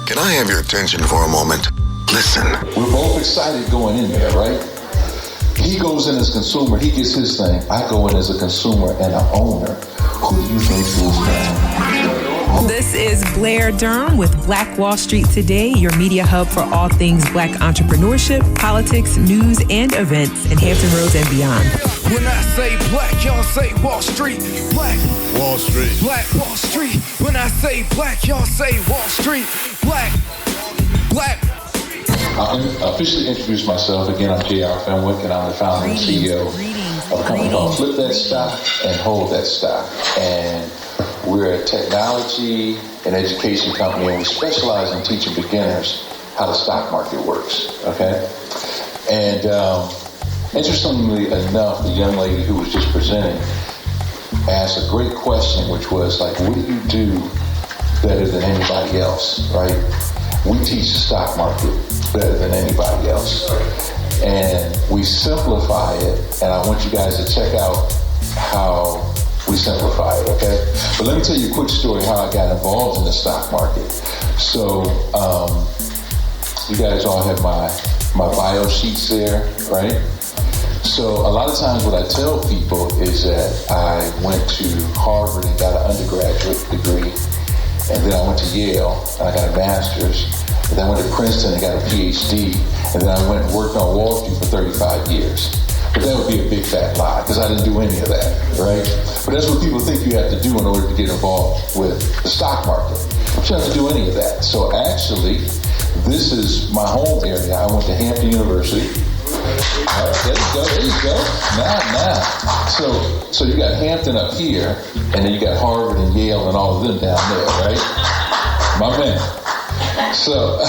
Can I have your attention for a moment? Listen. We're both excited going in there, right? He goes in as a consumer, he gets his thing. I go in as a consumer and an owner. Who do you think is that? This is Blair Durham with Black Wall Street Today, your media hub for all things Black entrepreneurship, politics, news, and events in Hampton Roads and beyond. When I say black, y'all say Wall Street. Black Wall Street. Black Wall Street. When I say black, y'all say Wall Street. Black. I'll officially introduce myself. Again, I'm JR Fenwick, and I'm the founder and CEO of a company called Flip That Stock and Hold That Stock. And we're a technology and education company, and we specialize in teaching beginners how the stock market works, okay? And interestingly enough, the young lady who was just presenting asked a great question, which was like, what do you do better than anybody else, right? We teach the stock market better than anybody else. And we simplify it, and I want you guys to check out how we simplify it, okay? But let me tell you a quick story how I got involved in the stock market. So, you guys all have my bio sheets there, right? So a lot of times what I tell people is that I went to Harvard and got an undergraduate degree, and then I went to Yale and I got a master's, and then I went to Princeton and got a PhD, and then I went and worked on Wall Street for 35 years. But that would be a big fat lie, because I didn't do any of that, right? But that's what people think you have to do in order to get involved with the stock market. But you don't have to do any of that. So actually, this is my home area. I went to Hampton University. All right, there you go. Nah. So you got Hampton up here, and then you got Harvard and Yale and all of them down there, right? My man. So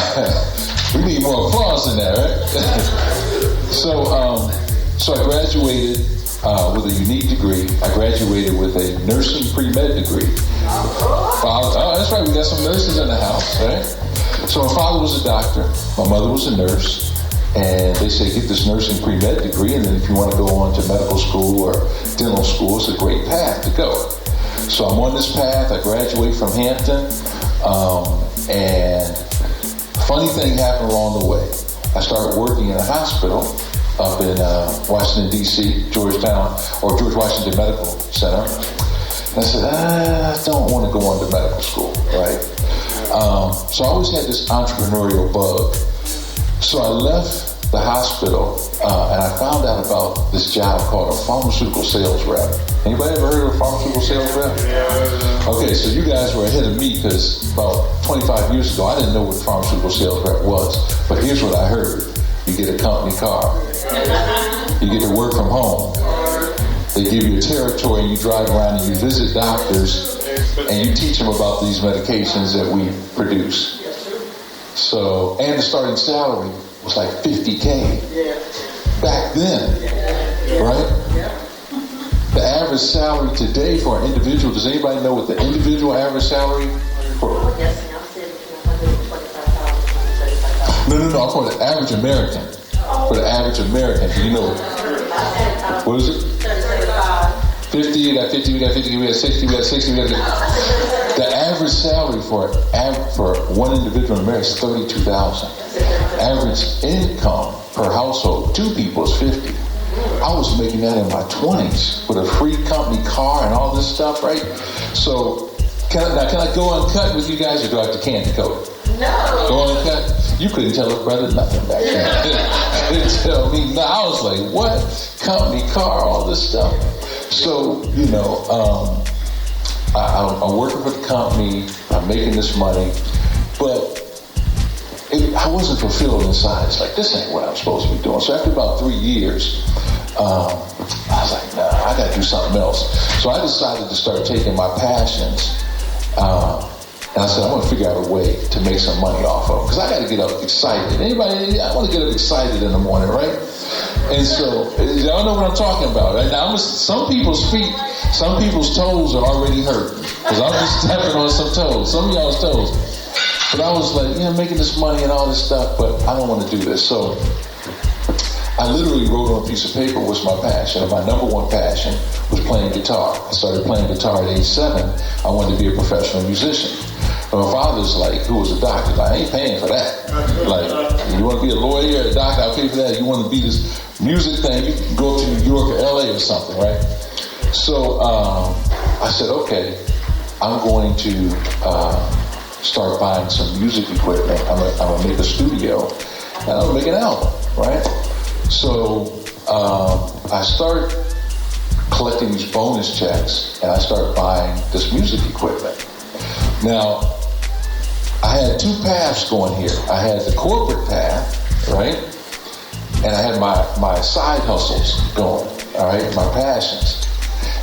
we need more applause than that, right? So I graduated with a unique degree. I graduated with a nursing pre-med degree. Oh, that's right. We got some nurses in the house, right? So my father was a doctor. My mother was a nurse. And they say, get this nursing pre-med degree, and then if you want to go on to medical school or dental school, it's a great path to go. So I'm on this path. I graduate from Hampton. And funny thing happened along the way. I started working in a hospital up in Washington, D.C., George Washington Medical Center. And I said, I don't want to go on to medical school, right? So I always had this entrepreneurial bug. So I left the hospital and I found out about this job called a pharmaceutical sales rep. Anybody ever heard of a pharmaceutical sales rep? Okay, so you guys were ahead of me, because about 25 years ago, I didn't know what a pharmaceutical sales rep was. But here's what I heard. You get a company car. You get to work from home. They give you a territory and you drive around and you visit doctors and you teach them about these medications that we produce. So, and the starting salary was like $50K back then, right? The average salary today for an individual, does anybody know what the individual average salary for? No, I'm for the average American. For the average American, do you know what is it? 50, we got 50, we got 50, we got 60, we got 60, we got 50. The average salary for one individual in America is $32,000. Average income per household, 2 people, is $50,000. I was making that in my 20s with a free company car and all this stuff, right? So, can I go uncut with you guys, or do I have to candy coat? No. Go uncut? You couldn't tell a brother nothing back then. You couldn't tell me. No, I was like, what? Company car, all this stuff. So, I'm working for the company, I'm making this money, but I wasn't fulfilled inside. It's like, this ain't what I'm supposed to be doing. So after about 3 years, I was like, nah, I gotta do something else. So I decided to start taking my passions, and I said, I'm gonna figure out a way to make some money off of them, because I gotta get up excited. Anybody, I wanna get up excited in the morning, right? And so, y'all know what I'm talking about, right? Now, some people's feet, some people's toes are already hurt, because I'm just stepping on some toes, some of y'all's toes. But I was like, making this money and all this stuff, but I don't want to do this. So I literally wrote on a piece of paper what's my passion. And my number one passion was playing guitar. I started playing guitar at age 7. I wanted to be a professional musician. And my father's like, who was a doctor, like, I ain't paying for that. Like, you want to be a lawyer or a doctor, I'll pay for that. You want to be this music thing, you can go to New York or LA or something, right? So I said, okay, I'm going to start buying some music equipment. I'm gonna make a studio, and I'm gonna make an album, right? So I start collecting these bonus checks, and I start buying this music equipment. Now, I had two paths going here. I had the corporate path, right? And I had my side hustles going, all right, my passions.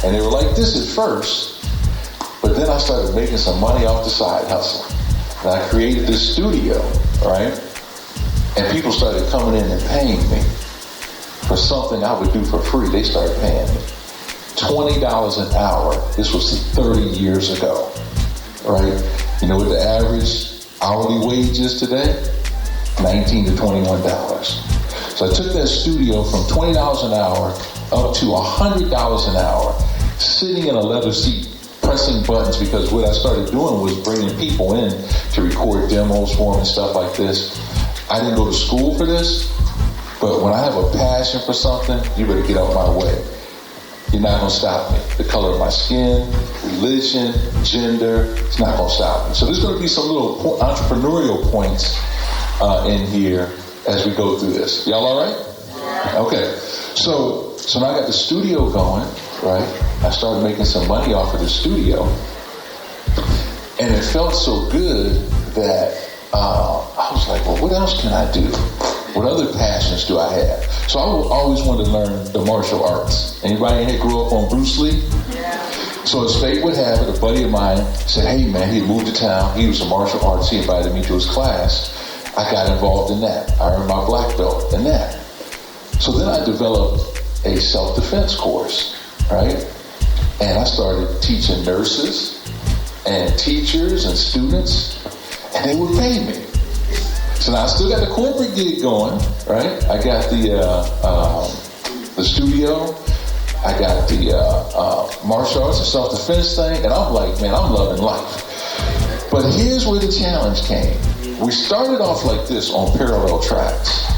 And they were like this at first, but then I started making some money off the side hustle. And I created this studio, right? And people started coming in and paying me for something I would do for free. They started paying me $20 an hour. This was 30 years ago, right? You know what the average hourly wage is today? $19 to $21. So I took that studio from $20 an hour up to $100 an hour, sitting in a leather seat, pressing buttons, because what I started doing was bringing people in to record demos for them and stuff like this. I didn't go to school for this, but when I have a passion for something, you better get out my way. You're not going to stop me. The color of my skin, religion, gender, it's not going to stop me. So there's going to be some little entrepreneurial points in here as we go through this. Y'all all right? Okay. So now I got the studio going, right? I started making some money off of the studio. And it felt so good that I was like, well, what else can I do? What other passions do I have? So I always wanted to learn the martial arts. Anybody in here grew up on Bruce Lee? Yeah. So as fate would have it, a buddy of mine said, hey man, he had moved to town. He was a martial arts. He invited me to his class. I got involved in that. I earned my black belt in that. So then I developed a self-defense course, right? And I started teaching nurses and teachers and students, and they would pay me. So now I still got the corporate gig going, right? I got the studio, I got the martial arts and self-defense thing, and I'm like, man, I'm loving life. But here's where the challenge came. We started off like this on parallel tracks,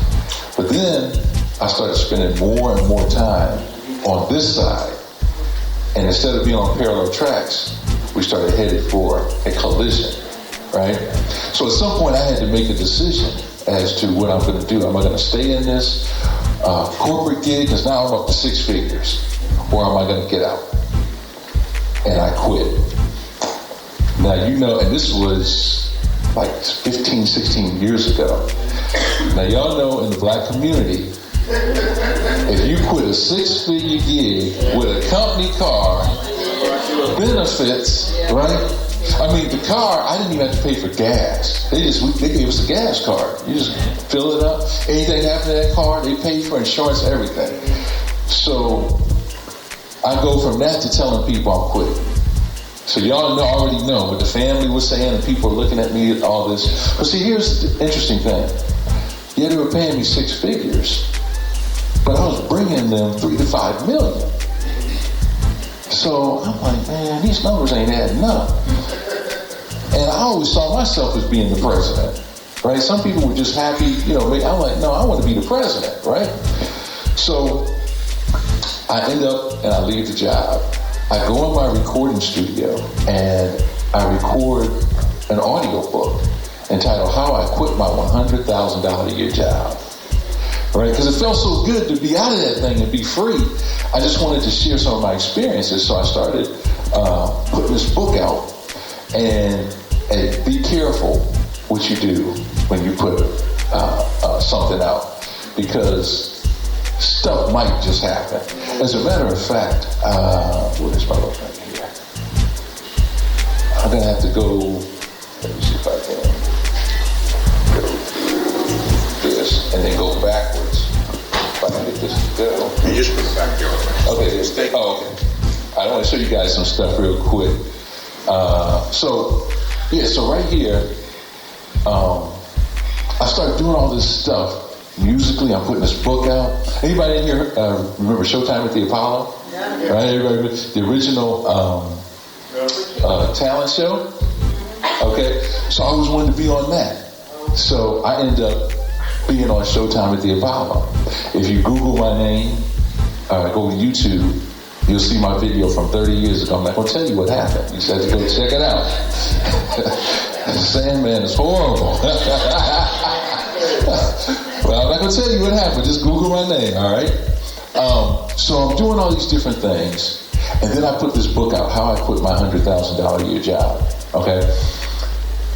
but then I started spending more and more time on this side. And instead of being on parallel tracks, we started headed for a collision, right? So at some point I had to make a decision as to what I'm going to do. Am I going to stay in this corporate gig, because now I'm up to 6 figures, or am I going to get out? And I quit. Now, you know, and this was like 15, 16 years ago. Now, y'all know in the black community, if you quit a 6-figure gig with a company car, benefits, right? I mean, the car, I didn't even have to pay for gas. They gave us a gas card. You just fill it up. Anything happened to that car, they pay for insurance, everything. So I go from that to telling people I'm quitting. So y'all already know what the family was saying, and people are looking at me, all this. But see, here's the interesting thing. Yeah, they were paying me 6 figures, but I was bringing them 3 to 5 million. So I'm like, man, these numbers ain't adding up. And I always saw myself as being the president, right? Some people were just happy, you know, I'm like, no, I want to be the president, right? So I end up and I leave the job. I go in my recording studio and I record an audio book entitled How I Quit My $100,000 a Year Job. Right? Because it felt so good to be out of that thing and be free. I just wanted to share some of my experiences. So I started putting this book out. And be careful what you do when you put something out, because stuff might just happen. As a matter of fact, what is my book right here? I'm going to have to go, let me see if I can go through this and then go backwards. If I can get this to go. You just put it back here. Okay, okay. I want to show you guys some stuff real quick. So right here, I started doing all this stuff musically. I'm putting this book out. Anybody in here remember Showtime at the Apollo? Yeah. Right? Everybody, the original talent show. Okay? So I always wanted to be on that. So I ended up being on Showtime at the Apollo. If you Google my name, go to YouTube, you'll see my video from 30 years ago. I'm not going to tell you what happened. You just have to go check it out. Sandman is horrible. Well, I'm not going to tell you what happened. Just Google my name, all right? So I'm doing all these different things. And then I put this book out, How I Quit My $100,000 a Year Job, okay?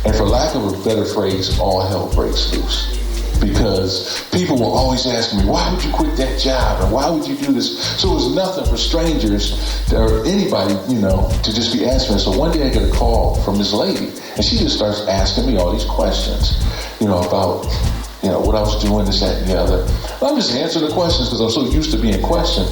And for lack of a better phrase, all hell breaks loose. Because people were always asking me, why would you quit that job? And why would you do this? So it was nothing for strangers or anybody, to just be asking me. So one day I get a call from this lady, and she just starts asking me all these questions, about, what I was doing, this, that, and the other. And I'm just answering the questions because I'm so used to being questioned.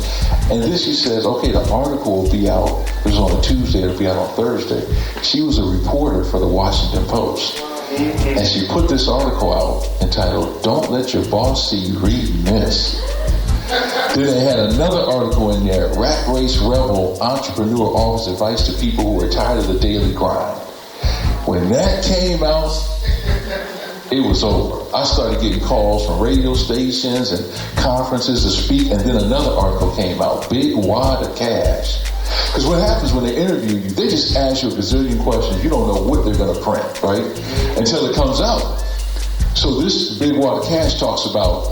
And then she says, okay, the article will be out. It was on a Tuesday, it'll be out on Thursday. She was a reporter for the Washington Post. And she put this article out entitled, Don't Let Your Boss See You Reading This. Then they had another article in there, Rat Race Rebel Entrepreneur Offers Advice to People Who Are Tired of the Daily Grind. When that came out, it was over. I started getting calls from radio stations and conferences to speak, and then another article came out, Big Wad of Cash. Because what happens when they interview you, they just ask you a gazillion questions. You don't know what they're going to print, right? Until it comes out. So this Big Wad of Cash talks about,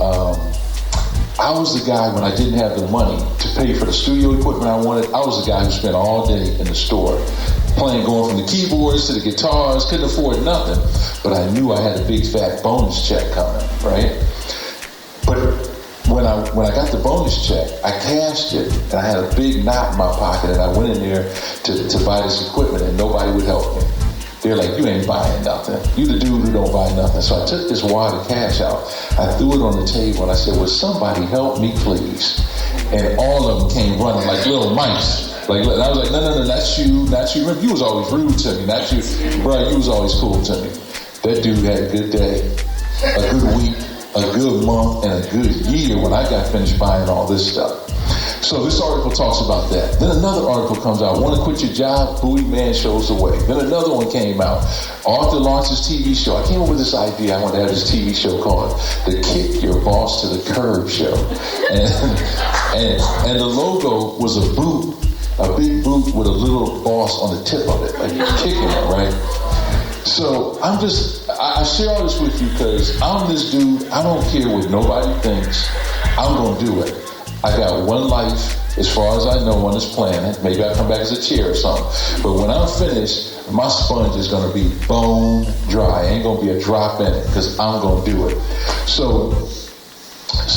I was the guy when I didn't have the money to pay for the studio equipment I wanted. I was the guy who spent all day in the store going from the keyboards to the guitars, couldn't afford nothing. But I knew I had a big fat bonus check coming, right? But when I got the bonus check, I cashed it, and I had a big knot in my pocket, and I went in there to buy this equipment, and nobody would help me. They're like, you ain't buying nothing. You the dude who don't buy nothing. So I took this wad of cash out. I threw it on the table, and I said, will somebody help me, please? And all of them came running like little mice. And I was like, no, not you. Remember, you was always rude to me, not you. Bro, you was always cool to me. That dude had a good day, a good week, a good month, and a good year when I got finished buying all this stuff. So this article talks about that. Then another article comes out, want to quit your job? Bowie Man shows the way. Then another one came out, Arthur launches TV show. I came up with this idea, I wanted to have this TV show called the Kick Your Boss to the Curb Show. And the logo was a boot, a big boot with a little boss on the tip of it, like you're kicking it, right? So I share all this with you because I'm this dude, I don't care what nobody thinks, I'm going to do it. I got one life, as far as I know, on this planet. Maybe I'll come back as a chair or something. But when I'm finished, my sponge is going to be bone dry. Ain't going to be a drop in it because I'm going to do it. So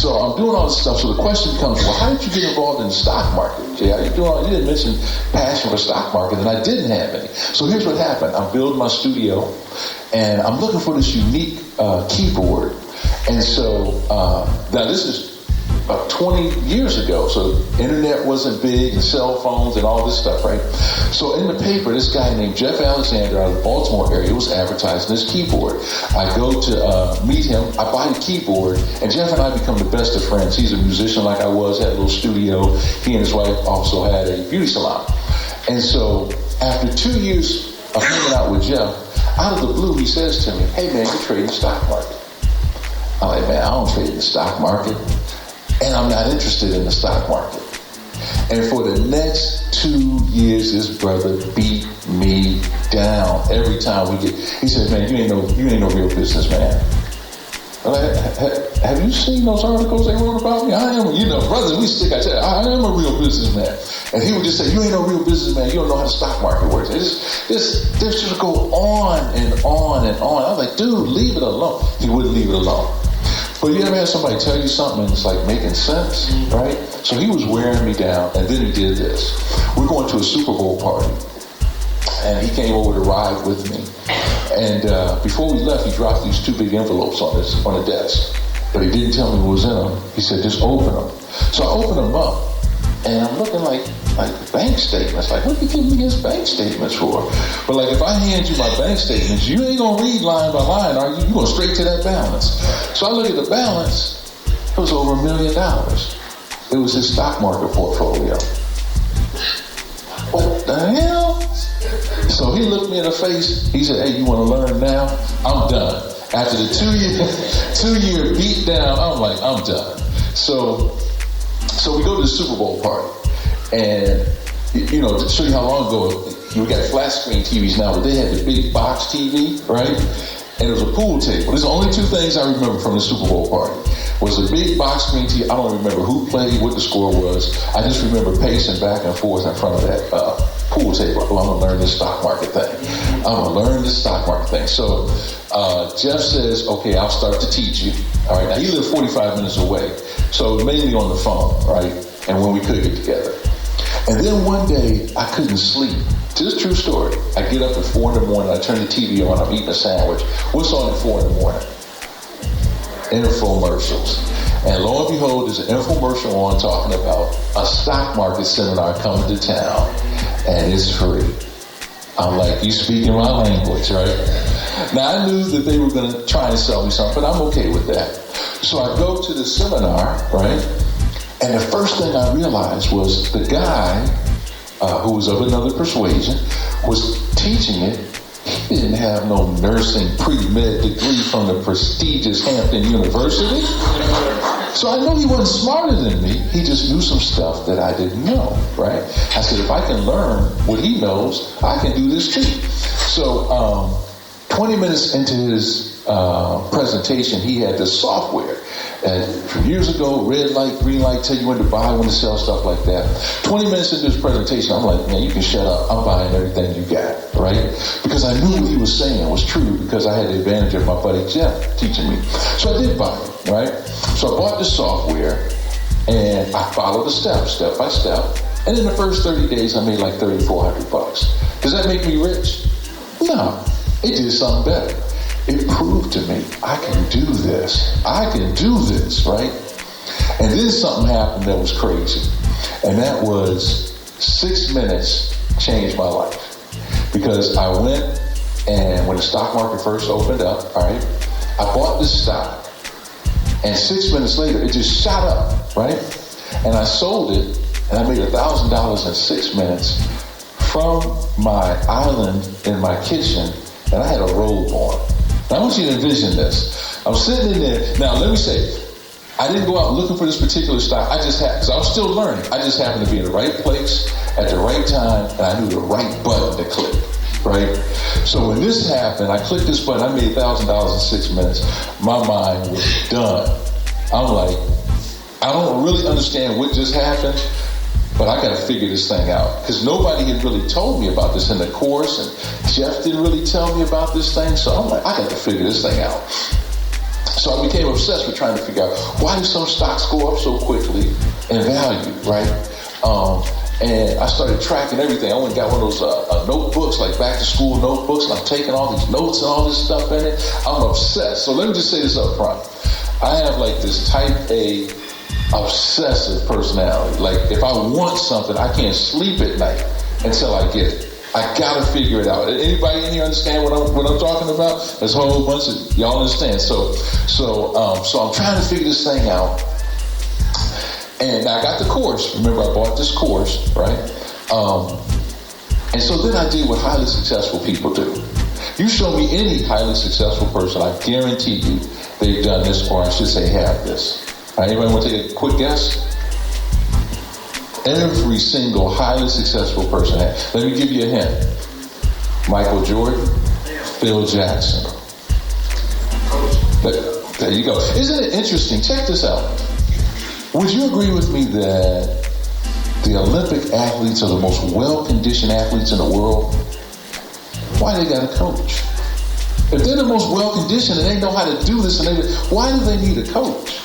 I'm doing all this stuff. So the question comes, well, how did you get involved in the stock market? Jay, you didn't mention passion for stock market, and I didn't have any. So here's what happened. I'm building my studio, and I'm looking for this unique keyboard. And so now this is 20 years ago, so internet wasn't big and cell phones and all this stuff, right? So in the paper, this guy named Jeff Alexander out of the Baltimore area was advertising this keyboard. I go to meet him, I buy the keyboard, and Jeff and I become the best of friends. He's a musician like I was, had a little studio. He and his wife also had a beauty salon. And so after 2 years of hanging out with Jeff, out of the blue, he says to me, hey man, you're trading the stock market. I'm like, man, I don't trade in the stock market. And I'm not interested in the stock market. And for the next 2 years, this brother beat me down every time we get. He said, "Man, you ain't no real businessman." I'm like, have you seen those articles they wrote about me? I am, brother. We stick. I tell you, I am a real businessman. And he would just say, "You ain't no real businessman. You don't know how the stock market works." This just go on and on and on. I was like, "Dude, leave it alone." He wouldn't leave it alone. But you ever had somebody tell you something and it's like making sense, right? So he was wearing me down, and then he did this. We're going to a Super Bowl party, and he came over to ride with me. And before we left, he dropped these 2 big envelopes on the desk. But he didn't tell me what was in them. He said, just open them. So I opened them up, and I'm looking like bank statements. Like, what are you giving me his bank statements for? But like, if I hand you my bank statements, you ain't gonna read line by line, are you? You going straight to that balance. So I look at the balance, it was over $1 million. It was his stock market portfolio. What the hell? So So he looked me in the face. He said, hey, you want to learn now? I'm done. After the 2-year beat down, I'm like, I'm done. So we go to the Super Bowl party. And, you know, to show you how long ago, we got flat screen TVs now, but they had the big box TV, right? And it was a pool table. There's only 2 things I remember from the Super Bowl party. Was a big box screen TV. I don't remember who played, what the score was. I just remember pacing back and forth in front of that pool table. Well, I'm going to learn this stock market thing. So Jeff says, okay, I'll start to teach you. All right, now he lived 45 minutes away. So mainly on the phone, right? And when we could get together. And then one day, I couldn't sleep. This is a true story. I get up at 4 in the morning, I turn the TV on, I'm eating a sandwich. What's on at 4 in the morning? Infomercials. And lo and behold, there's an infomercial on talking about a stock market seminar coming to town, and it's free. I'm like, you speaking my language, right? Now, I knew that they were going to try and sell me something, but I'm okay with that. So I go to the seminar, right? And the first thing I realized was the guy who was of another persuasion was teaching it. He didn't have no nursing pre-med degree from the prestigious Hampton University. So I know he wasn't smarter than me. He just knew some stuff that I didn't know, right? I said, if I can learn what he knows, I can do this too. So 20 minutes into his presentation, he had this software. And from years ago, red light, green light, tell you when to buy, when to sell, stuff like that. 20 minutes into his presentation, I'm like, man, you can shut up. I'm buying everything you got, right? Because I knew what he was saying was true because I had the advantage of my buddy Jeff teaching me. So I did buy it, right? So I bought the software and I followed the steps, step by step. And in the first 30 days, I made like $3,400. Does that make me rich? No, it did something better. It proved to me, I can do this. I can do this, right? And then something happened that was crazy. And that was 6 minutes changed my life. Because I went and when the stock market first opened up, all right, I bought this stock. And 6 minutes later, it just shot up, right? And I sold it and I made $1,000 in 6 minutes from my island in my kitchen, and I had a robe on. Now, I want you to envision this. I was sitting in there. Now, let me say, I didn't go out looking for this particular stock. I just had, because I was still learning. I just happened to be in the right place at the right time, and I knew the right button to click, right? So when this happened, I clicked this button. I made $1,000 in 6 minutes. My mind was done. I'm like, I don't really understand what just happened, but I got to figure this thing out. Because nobody had really told me about this in the course, and Jeff didn't really tell me about this thing. So I'm like, I got to figure this thing out. So I became obsessed with trying to figure out why do some stocks go up so quickly in value, right? And I started tracking everything. I went and got one of those notebooks, like back to school notebooks, and I'm taking all these notes and all this stuff in it. I'm obsessed. So let me just say this up front. I have like this type A obsessive personality. Like if I want something, I can't sleep at night until I get it. I gotta figure it out. Anybody in here understand what I'm talking about? There's a whole bunch of y'all understand. So I'm trying to figure this thing out. And I got the course. Remember, I bought this course, right? And so then I did what highly successful people do. You show me any highly successful person, I guarantee you they've done this, or I should say have this. All right, anybody want to take a quick guess? Every single highly successful person has. Let me give you a hint. Michael Jordan, Phil Jackson. There you go. Isn't it interesting? Check this out. Would you agree with me that the Olympic athletes are the most well-conditioned athletes in the world? Why they got a coach? If they're the most well-conditioned and they know how to do this, why do they need a coach?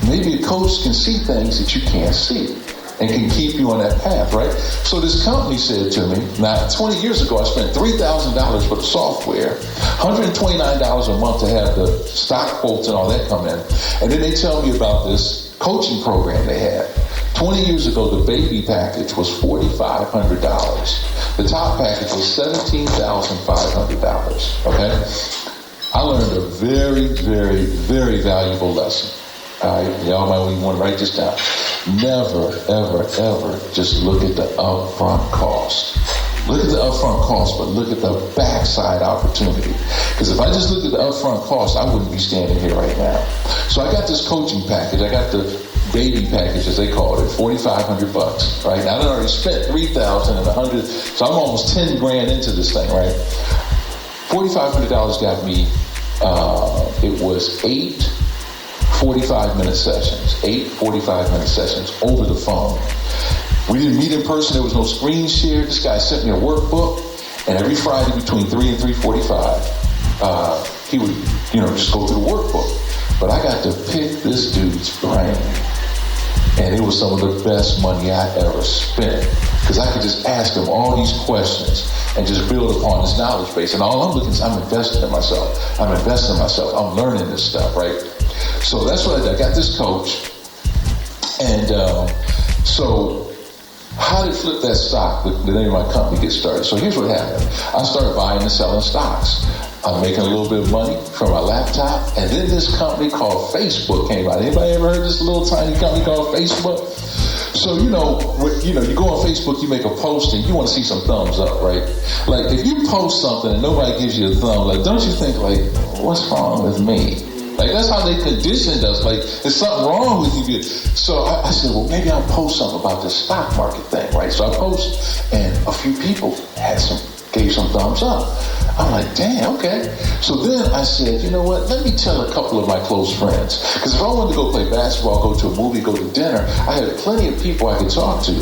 Maybe a coach can see things that you can't see and can keep you on that path, right? So this company said to me, now 20 years ago, I spent $3,000 for the software, $129 a month to have the stock quotes and all that come in. And then they tell me about this coaching program they had. 20 years ago, the baby package was $4,500. The top package was $17,500, okay? I learned a very, very, very valuable lesson. All right, y'all might even want to write this down. Never, ever, ever just look at the upfront cost. Look at the upfront cost, but look at the backside opportunity. Because if I just looked at the upfront cost, I wouldn't be standing here right now. So I got this coaching package. I got the baby package, as they call it, $4,500, right? Now I already spent $3,000 and $100, so I'm almost 10 grand into this thing, right? $4,500 got me, it was 8 45-minute sessions, 8 45-minute sessions over the phone. We didn't meet in person. There was no screen share. This guy sent me a workbook, and every Friday between 3 and 3:45, he would, just go through the workbook. But I got to pick this dude's brain, and it was some of the best money I ever spent, because I could just ask him all these questions and just build upon his knowledge base. And all I'm looking is, I'm investing in myself. I'm learning this stuff, right? So that's what I did. I got this coach, and so how did Flip That Stock, the name of my company, get started? So here's what happened. I started buying and selling stocks. I'm making a little bit of money from my laptop, and then this company called Facebook came out. Anybody ever heard of this little tiny company called Facebook? So, you go on Facebook, you make a post, and you want to see some thumbs up, right? Like, if you post something and nobody gives you a thumb, like, don't you think, like, what's wrong with me? Like, that's how they conditioned us. Like, there's something wrong with you. So I said, well, maybe I'll post something about this stock market thing, right? So I post, and a few people gave some thumbs up. I'm like, damn, okay. So then I said, you know what? Let me tell a couple of my close friends. Because if I wanted to go play basketball, go to a movie, go to dinner, I had plenty of people I could talk to.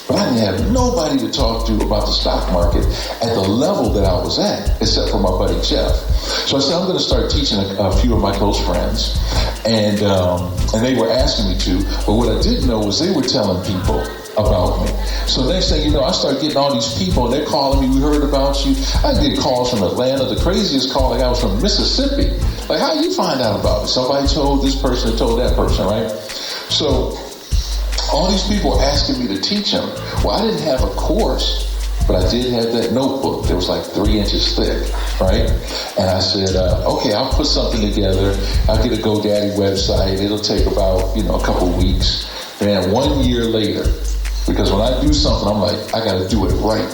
But I didn't have nobody to talk to about the stock market at the level that I was at, except for my buddy Jeff. So I said, I'm going to start teaching a few of my close friends. And they were asking me to. But what I didn't know was they were telling people about me. So next thing you know, I start getting all these people, and they're calling me, we heard about you. I get calls from Atlanta. The craziest call I got was from Mississippi. Like, how you find out about me? Somebody told this person, told that person, right? So all these people asking me to teach them. Well, I didn't have a course, but I did have that notebook that was like 3 inches thick, right? And I said, okay, I'll put something together. I'll get a GoDaddy website. It'll take about, a couple weeks. Man, 1 year later, because when I do something, I'm like, I got to do it right.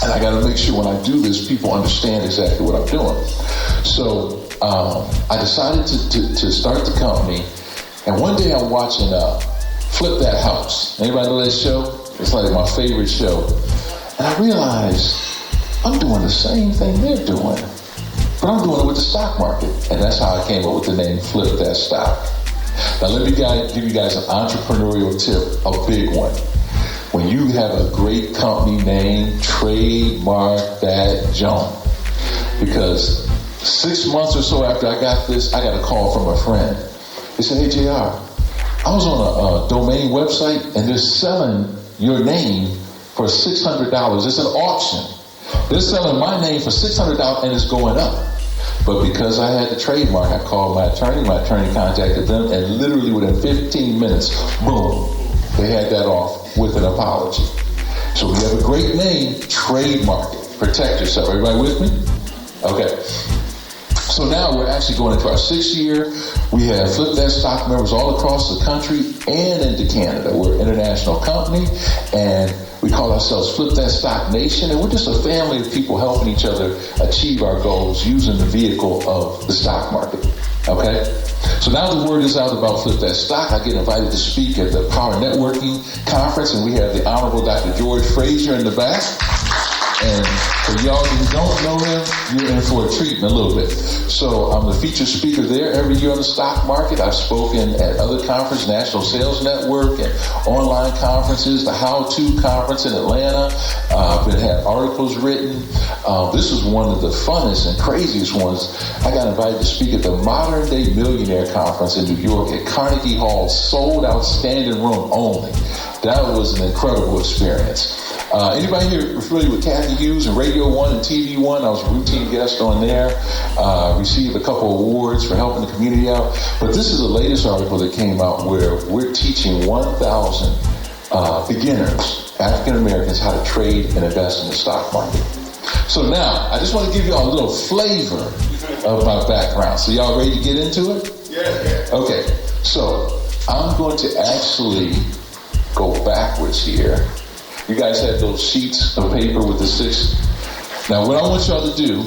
And I got to make sure when I do this, people understand exactly what I'm doing. So I decided to start the company. And one day I'm watching Flip That House. Anybody know that show? It's like my favorite show. And I realized I'm doing the same thing they're doing, but I'm doing it with the stock market. And that's how I came up with the name Flip That Stock. Now let me give you guys an entrepreneurial tip, a big one. When you have a great company name, trademark that junk. Because 6 months or so after I got this, I got a call from a friend. He said, hey, JR, I was on a domain website, and they're selling your name for $600. It's an auction. They're selling my name for $600, and it's going up. But because I had the trademark, I called my attorney contacted them, and literally within 15 minutes, boom, they had that off with an apology. So we have a great name, trademark it. Protect yourself. Everybody with me? Okay. So now we're actually going into our 6th year. We have Flip That Stock members all across the country and into Canada. We're an international company, and we call ourselves Flip That Stock Nation, and we're just a family of people helping each other achieve our goals using the vehicle of the stock market. Okay? So now the word is out about Flip That Stock. I get invited to speak at the Power Networking Conference, and we have the Honorable Dr. George Frazier in the back. And for y'all who don't know him, you're in for a treat in a little bit. So I'm the featured speaker there every year on the stock market. I've spoken at other conferences, National Sales Network, and online conferences, the How To Conference in Atlanta. I've had articles written. This was one of the funnest and craziest ones. I got invited to speak at the Modern Day Millionaire Conference in New York at Carnegie Hall, sold out standing room only. That was an incredible experience. Anybody here familiar with Kathy Hughes and Radio 1 and TV 1? I was a routine guest on there. Received a couple awards for helping the community out. But this is the latest article that came out where we're teaching 1,000 beginners, African Americans, how to trade and invest in the stock market. So now, I just want to give you all a little flavor of my background. So y'all ready to get into it? Yeah. Okay, so I'm going to actually go backwards here. You guys have those sheets of paper with the 6. Now, what I want y'all to do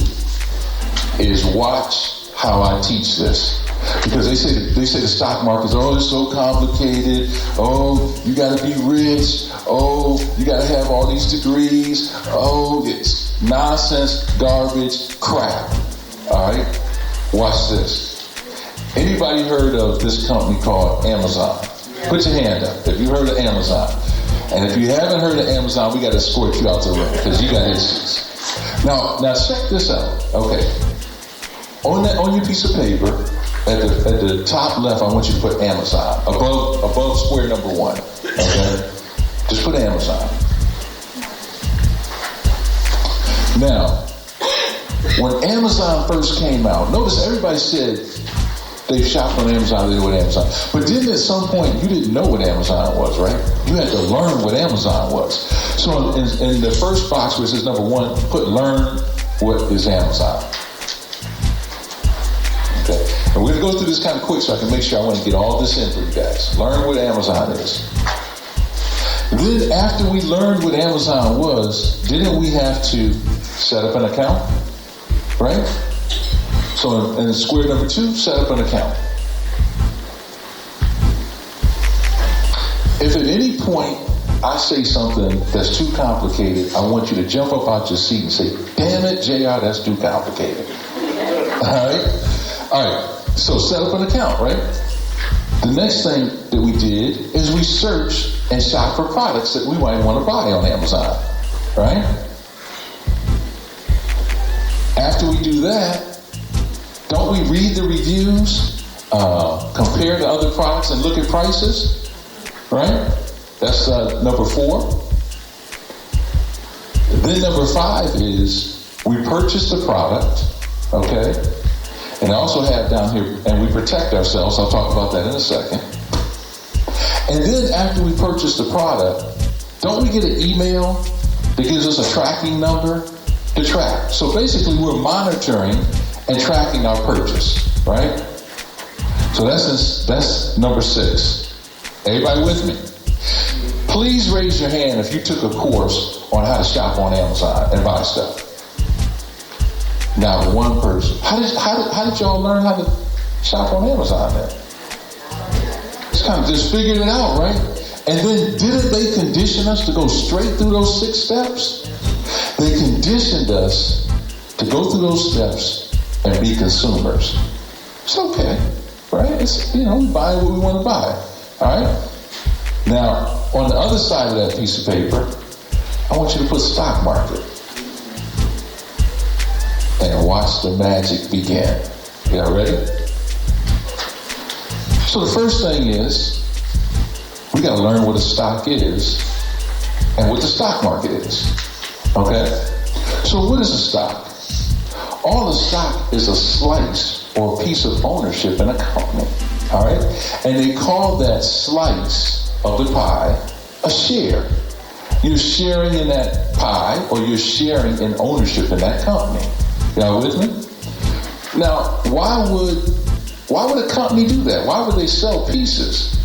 is watch how I teach this. Because they say the stock market's, oh, it's so complicated. Oh, you got to be rich. Oh, you got to have all these degrees. Oh, it's nonsense, garbage, crap. All right? Watch this. Anybody heard of this company called Amazon? Put your hand up if you heard of Amazon. And if you haven't heard of Amazon, we got to escort you out the room because you got issues. Now check this out. Okay. On your piece of paper, at the top left, I want you to put Amazon above square number 1. Okay, just put Amazon. Now, when Amazon first came out, notice everybody said they shopped on Amazon, they knew what Amazon. But then at some point, you didn't know what Amazon was, right? You had to learn what Amazon was. So in the first box where it says number 1, put learn what is Amazon. Okay. And we're going to go through this kind of quick so I can make sure I want to get all this in for you guys. Learn what Amazon is. Then after we learned what Amazon was, didn't we have to set up an account? Right? So in square number 2, set up an account. If at any point I say something that's too complicated, I want you to jump up out your seat and say, damn it, JR, that's too complicated. All right? All right, so set up an account, right? The next thing that we did is we searched and shopped for products that we might want to buy on Amazon, right? After we do that, don't we read the reviews, compare to other products and look at prices, right? That's number 4. Then number 5 is we purchase the product, okay? And I also have down here, and we protect ourselves. I'll talk about that in a second. And then after we purchase the product, don't we get an email that gives us a tracking number to track? So basically, we're monitoring and tracking our purchase, right? So that's number 6. Everybody with me? Please raise your hand if you took a course on how to shop on Amazon and buy stuff. Now, one person. How did y'all learn how to shop on Amazon then? It's kind of just figured it out, right? And then didn't they condition us to go straight through those 6 steps? They conditioned us to go through those steps and be consumers. It's okay, right? It's, we buy what we want to buy, all right? Now, on the other side of that piece of paper, I want you to put stock market. And watch the magic begin. Y'all ready? So the first thing is, we got to learn what a stock is and what the stock market is. Okay? So what is a stock? All a stock is a slice or a piece of ownership in a company. All right? And they call that slice of the pie a share. You're sharing in that pie or you're sharing in ownership in that company. Y'all with me? Now, why would a company do that? Why would they sell pieces?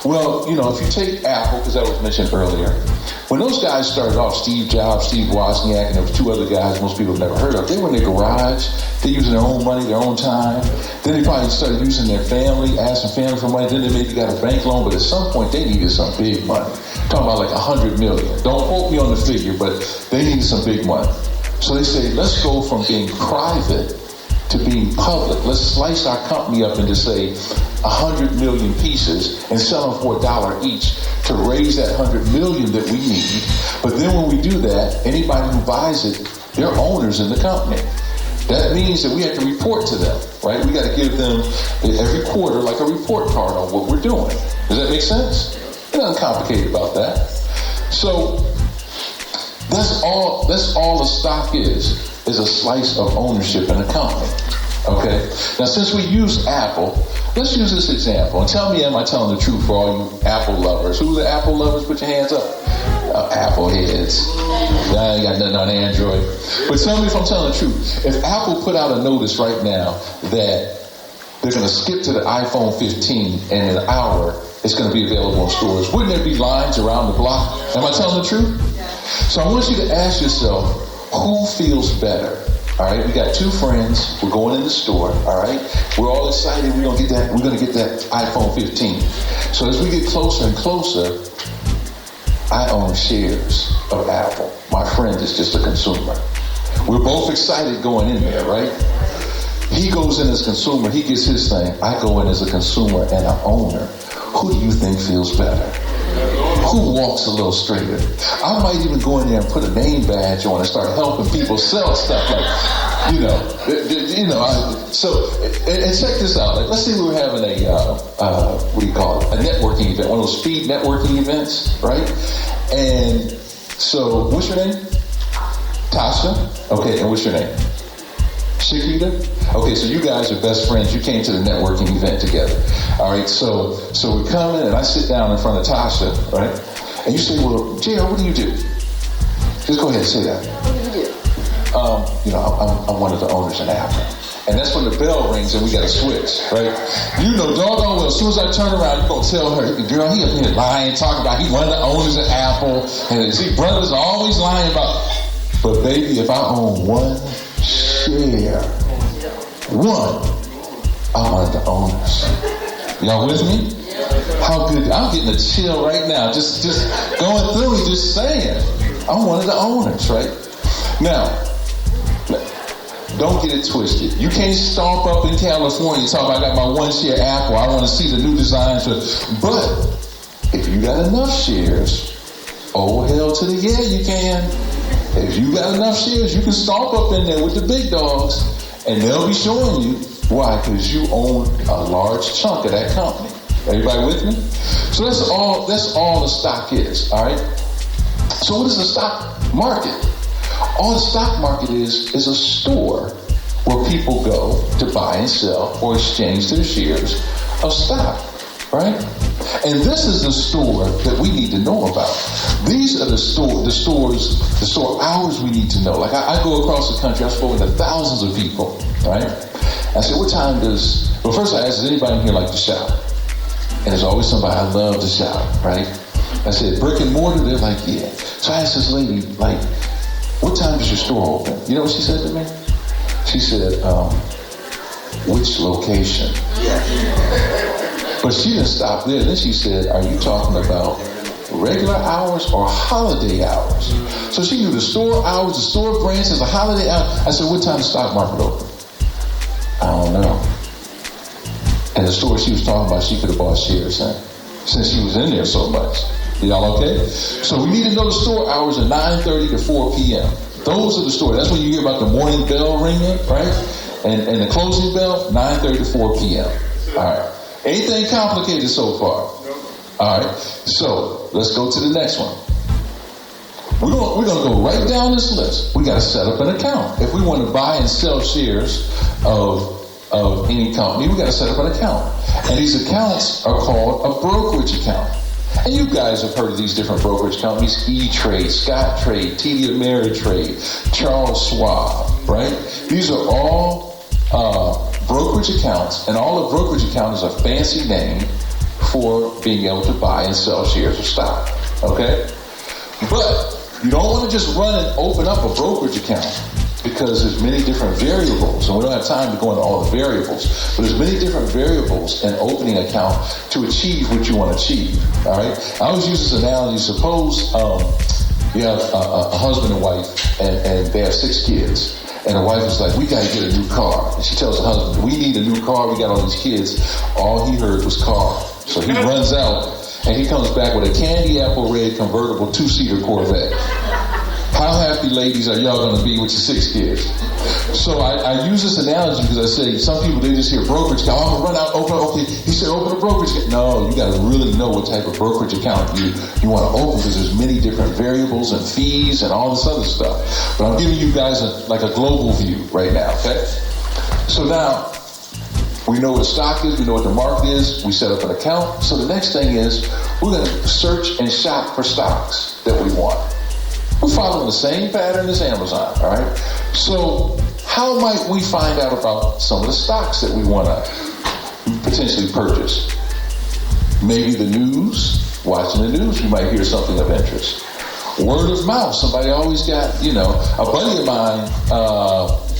Well, if you take Apple, because that was mentioned earlier, when those guys started off, Steve Jobs, Steve Wozniak, and there was 2 other guys most people have never heard of, they were in their garage, they using their own money, their own time. Then they probably started using their family, asking family for money, then they maybe got a bank loan, but at some point they needed some big money. Talking about like $100 million. Don't quote me on the figure, but they needed some big money. So they say, let's go from being private to being public. Let's slice our company up into, say, 100 million pieces and sell them for $1 each to raise that 100 million that we need. But then when we do that, anybody who buys it, they're owners in the company. That means that we have to report to them, right? We got to give them every quarter like a report card on what we're doing. Does that make sense? There's nothing complicated about that. So that's all a stock is a slice of ownership in a company. Okay? Now, since we use Apple, let's use this example. And tell me, am I telling the truth for all you Apple lovers? Who are the Apple lovers? Put your hands up. Apple heads. I ain't got nothing on Android. But tell me if I'm telling the truth. If Apple put out a notice right now that they're going to skip to the iPhone 15 and in an hour it's going to be available in stores, wouldn't there be lines around the block? Am I telling the truth? So I want you to ask yourself, who feels better? All right, we got two friends. We're going in the store. All right, we're all excited. We're gonna get that iPhone 15. So as we get closer and closer, I own shares of Apple. My friend is just a consumer. We're both excited going in there, right? He goes in as a consumer. He gets his thing. I go in as a consumer and an owner. Who do you think feels better? Who walks a little straighter? I might even go in there and put a name badge on and start helping people sell stuff, like, So, and check this out. Like, let's say we were having what do you call it? A networking event, one of those speed networking events, right? And so, what's your name? Tasha? Okay, and what's your name? Shakita? Okay, so you guys are best friends. You came to the networking event together. All right, so we come in and I sit down in front of Tasha, right? And you say, well, JR, what do you do? Just go ahead and say that. What do you do? I'm one of the owners in Apple. And that's when the bell rings and we got to switch, right? You know, doggone well, as soon as I turn around, you're going to tell her, girl, he up here lying, talking about he one of the owners of Apple. And see, brothers are always lying about, but baby, if I own one share, I'm one of the owners. Y'all with me? How good? I'm getting a chill right now. Just going through it, just saying. I'm one of the owners, right? Now, don't get it twisted. You can't stomp up in California and talk about I got my one share Apple. I want to see the new designs. But if you got enough shares, oh hell to the yeah, you can. If you got enough shares, you can stomp up in there with the big dogs, and they'll be showing you why, because you own a large chunk of that company. Everybody with me? So that's all the stock is, all right? So what is the stock market? All the stock market is a store where people go to buy and sell or exchange their shares of stock, right? And this is the store that we need to know about. These are the store hours we need to know. Like I go across the country, I've spoken to thousands of people, right? I said, what time well, first I asked, does anybody in here like to shop? And there's always somebody, I love to shop, right? I said, brick and mortar? They're like, yeah. So I asked this lady, like, what time does your store open? You know what she said to me? She said, which location? But she didn't stop there. Then she said, are you talking about regular hours or holiday hours? So she knew the store hours, the store branches, the holiday hours. I said, what time does the stock market open? I don't know. And the store she was talking about, she could have bought shares in, since she was in there so much. Y'all okay? So we need to know the store hours are 9:30 to 4 p.m. Those are the stores. That's when you hear about the morning bell ringing, right? And the closing bell, 9:30 to 4 p.m. All right. Anything complicated so far? All right. So let's go to the next one. We're gonna go right down this list. We got to set up an account. If we want to buy and sell shares of any company, we got to set up an account. And these accounts are called a brokerage account. And you guys have heard of these different brokerage companies: E-Trade, Scottrade, TD Ameritrade, Charles Schwab, right? These are all brokerage accounts, and all a brokerage account is a fancy name for being able to buy and sell shares of stock, okay? But you don't want to just run and open up a brokerage account, because there's many different variables, and we don't have time to go into all the variables, but there's many different variables in opening an account to achieve what you want to achieve, all right? I always use this analogy. Suppose you have a husband and wife, and they have 6 kids, and the wife is like, we got to get a new car. And she tells the husband, we need a new car, we got all these kids. All he heard was car. So he runs out, and he comes back with a candy apple red convertible 2-seater Corvette. How happy, ladies, are y'all going to be with your 6 kids? So I use this analogy because I say some people, they just hear brokerage account. I'm going to run out, open. Okay, he said open a brokerage account. No, you got to really know what type of brokerage account you want to open, because there's many different variables and fees and all this other stuff. But I'm giving you guys a global view right now, okay? So now, we know what stock is, we know what the market is, we set up an account. So the next thing is, we're going to search and shop for stocks that we want. We're following the same pattern as Amazon, all right? So how might we find out about some of the stocks that we want to potentially purchase? Maybe the news. Watching the news, you might hear something of interest. Word of mouth. Somebody always got, a buddy of mine,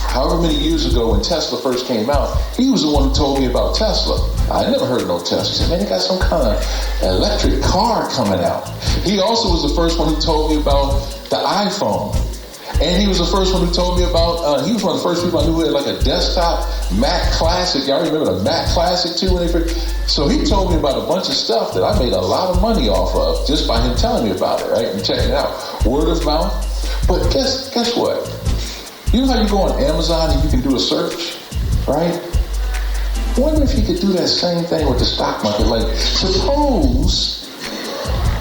however many years ago when Tesla first came out, he was the one who told me about Tesla. I never heard of no Tesla. He said, man, they got some kind of electric car coming out. He also was the first one who told me about the iPhone. And he was the first one who told me about, he was one of the first people I knew who had like a desktop Mac Classic. Y'all remember the Mac Classic too? So he told me about a bunch of stuff that I made a lot of money off of just by him telling me about it, right? And checking it out. Word of mouth. But guess what? You know how you go on Amazon and you can do a search, right? Wonder if you could do that same thing with the stock market. Like, suppose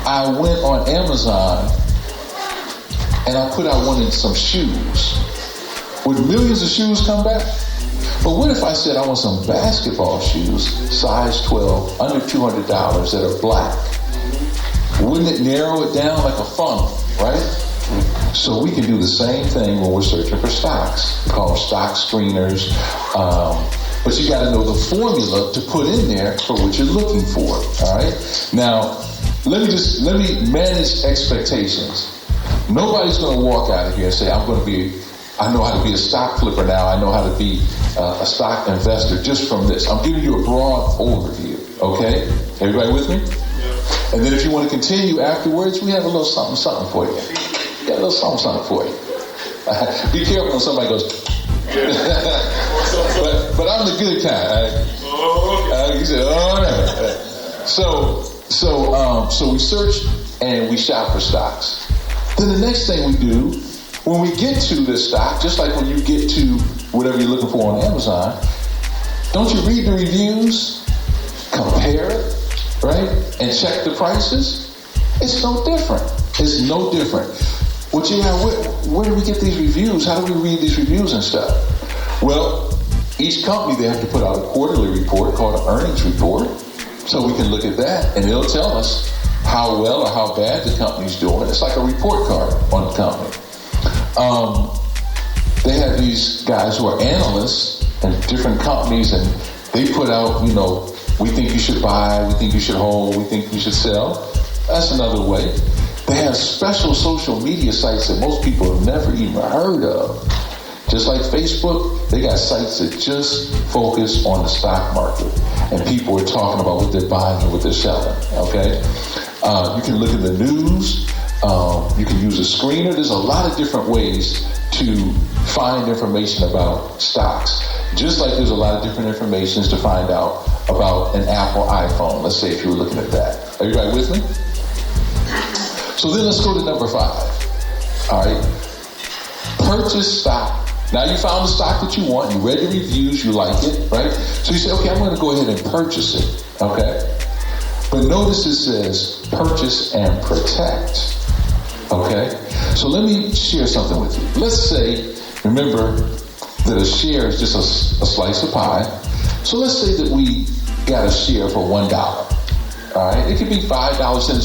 I went on Amazon and I put out some shoes. Would millions of shoes come back? But what if I said I want some basketball shoes, size 12, under $200 that are black? Wouldn't it narrow it down like a funnel, right? So we can do the same thing when we're searching for stocks. We call them stock screeners. But you got to know the formula to put in there for what you're looking for, all right? Now, let me manage expectations. Nobody's going to walk out of here and say, I know how to be a stock flipper now. I know how to be a stock investor just from this. I'm giving you a broad overview, okay? Everybody with me? Yeah. And then if you want to continue afterwards, we have a little something for you. We got a little something for you. Be careful when somebody goes, but I'm the good kind. Right? You said, all right. So we search and we shop for stocks. Then the next thing we do, when we get to this stock, just like when you get to whatever you're looking for on Amazon, don't you read the reviews, compare it, right, and check the prices? It's no different. It's no different. Well, where do we get these reviews? How do we read these reviews and stuff? Well, each company, they have to put out a quarterly report called an earnings report, so we can look at that, and it'll tell us how well or how bad the company's doing. It's like a report card on the company. They have these guys who are analysts in different companies, and they put out, we think you should buy, we think you should hold, we think you should sell. That's another way. They have special social media sites that most people have never even heard of. Just like Facebook, they got sites that just focus on the stock market. And people are talking about what they're buying and what they're selling, okay? You can look at the news. You can use a screener. There's a lot of different ways to find information about stocks. Just like there's a lot of different informations to find out about an Apple iPhone. Let's say if you were looking at that. Everybody with me? So then let's go to number 5. All right. Purchase stock. Now you found the stock that you want. You read the reviews. You like it, right? So you say, okay, I'm going to go ahead and purchase it. Okay. But notice it says purchase and protect. Okay? So let me share something with you. Let's say, remember that a share is just a slice of pie. So let's say that we got a share for $1. All right? It could be $5 and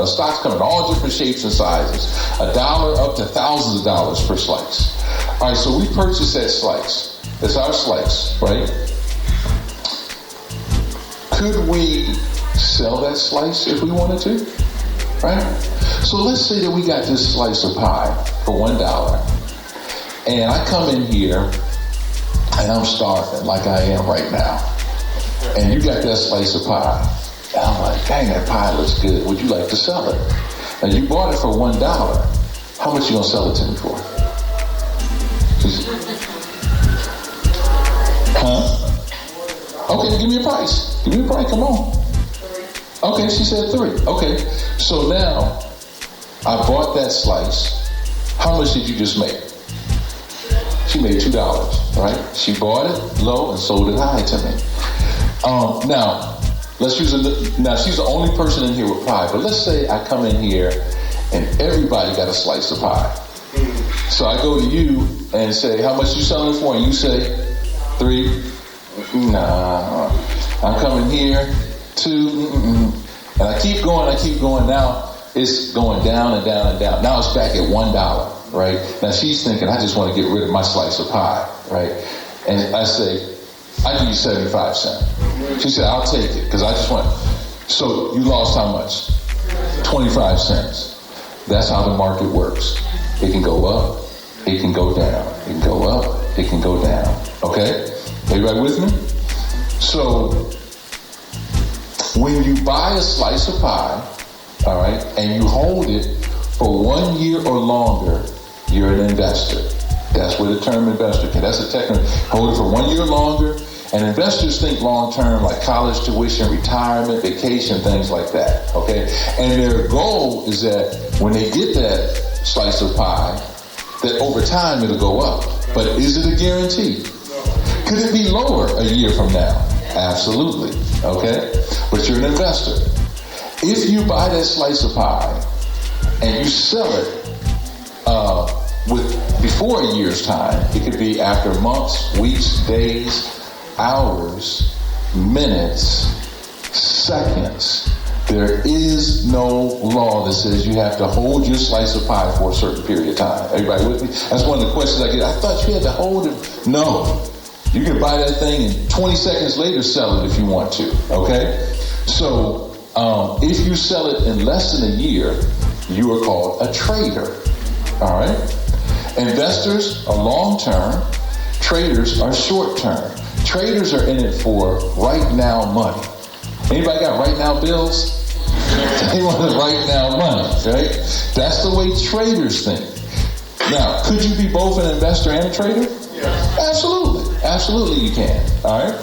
stocks come in all different shapes and sizes. $1 up to thousands of dollars per slice. All right, so we purchase that slice. It's our slice, right? Could we sell that slice if we wanted to, right? So let's say that we got this slice of pie for $1, and I come in here and I'm starving like I am right now, and you got that slice of pie, and I'm like, dang, that pie looks good. Would you like to sell it? Now you bought it for $1. How much you gonna sell it to me for? Huh? Okay, give me a price. Give me a price. Come on. Okay, she said 3. Okay, so now I bought that slice. How much did you just make? She made $2, right? She bought it low and sold it high to me. Now, let's use now she's the only person in here with pie, but let's say I come in here and everybody got a slice of pie. So I go to you and say, how much you selling it for? And you say, 3. Nah, I'm coming here. 2, and I keep going. Now it's going down and down and down. Now it's back at $1, right? Now she's thinking, I just want to get rid of my slice of pie, right? And I say, I give you 75 cents. She said, I'll take it because I just want. So you lost how much? 25 cents. That's how the market works. It can go up, it can go down. It can go up, it can go down. Okay? Everybody with me? So, when you buy a slice of pie, all right, and you hold it for 1 year or longer, you're an investor. That's where the term investor can. That's a technical. Hold it for 1 year longer. And investors think long-term, like college tuition, retirement, vacation, things like that, okay? And their goal is that when they get that slice of pie, that over time it'll go up. But is it a guarantee? Could it be lower a year from now? Absolutely, okay? But you're an investor. If you buy that slice of pie and you sell it before a year's time, it could be after months, weeks, days, hours, minutes, seconds. There is no law that says you have to hold your slice of pie for a certain period of time. Everybody with me? That's one of the questions I get. I thought you had to hold it. No. You can buy that thing and 20 seconds later sell it if you want to. Okay? So, if you sell it in less than a year, you are called a trader. All right? Investors are long-term. Traders are short-term. Traders are in it for right now money. Anybody got right now bills? They want right now money, right? That's the way traders think. Now, could you be both an investor and a trader? Yeah. Absolutely. Absolutely you can. All right?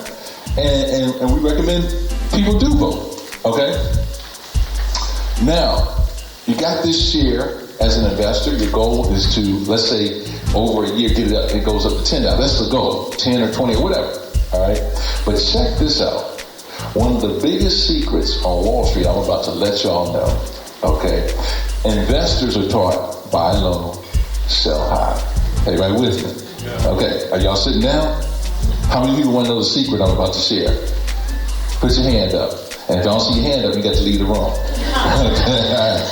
And we recommend people do both. Okay? Now, you got this share as an investor. Your goal is to, let's say, over a year, get it up. It goes up to $10. That's the goal. 10 or 20 or whatever. All right? But check this out. One of the biggest secrets on Wall Street, I'm about to let y'all know, okay? Investors are taught, buy low, sell high. Everybody with me? Yeah. Okay, are y'all sitting down? How many people want to know the secret I'm about to share? Put your hand up. And if y'all see your hand up, you got to leave the room. Okay.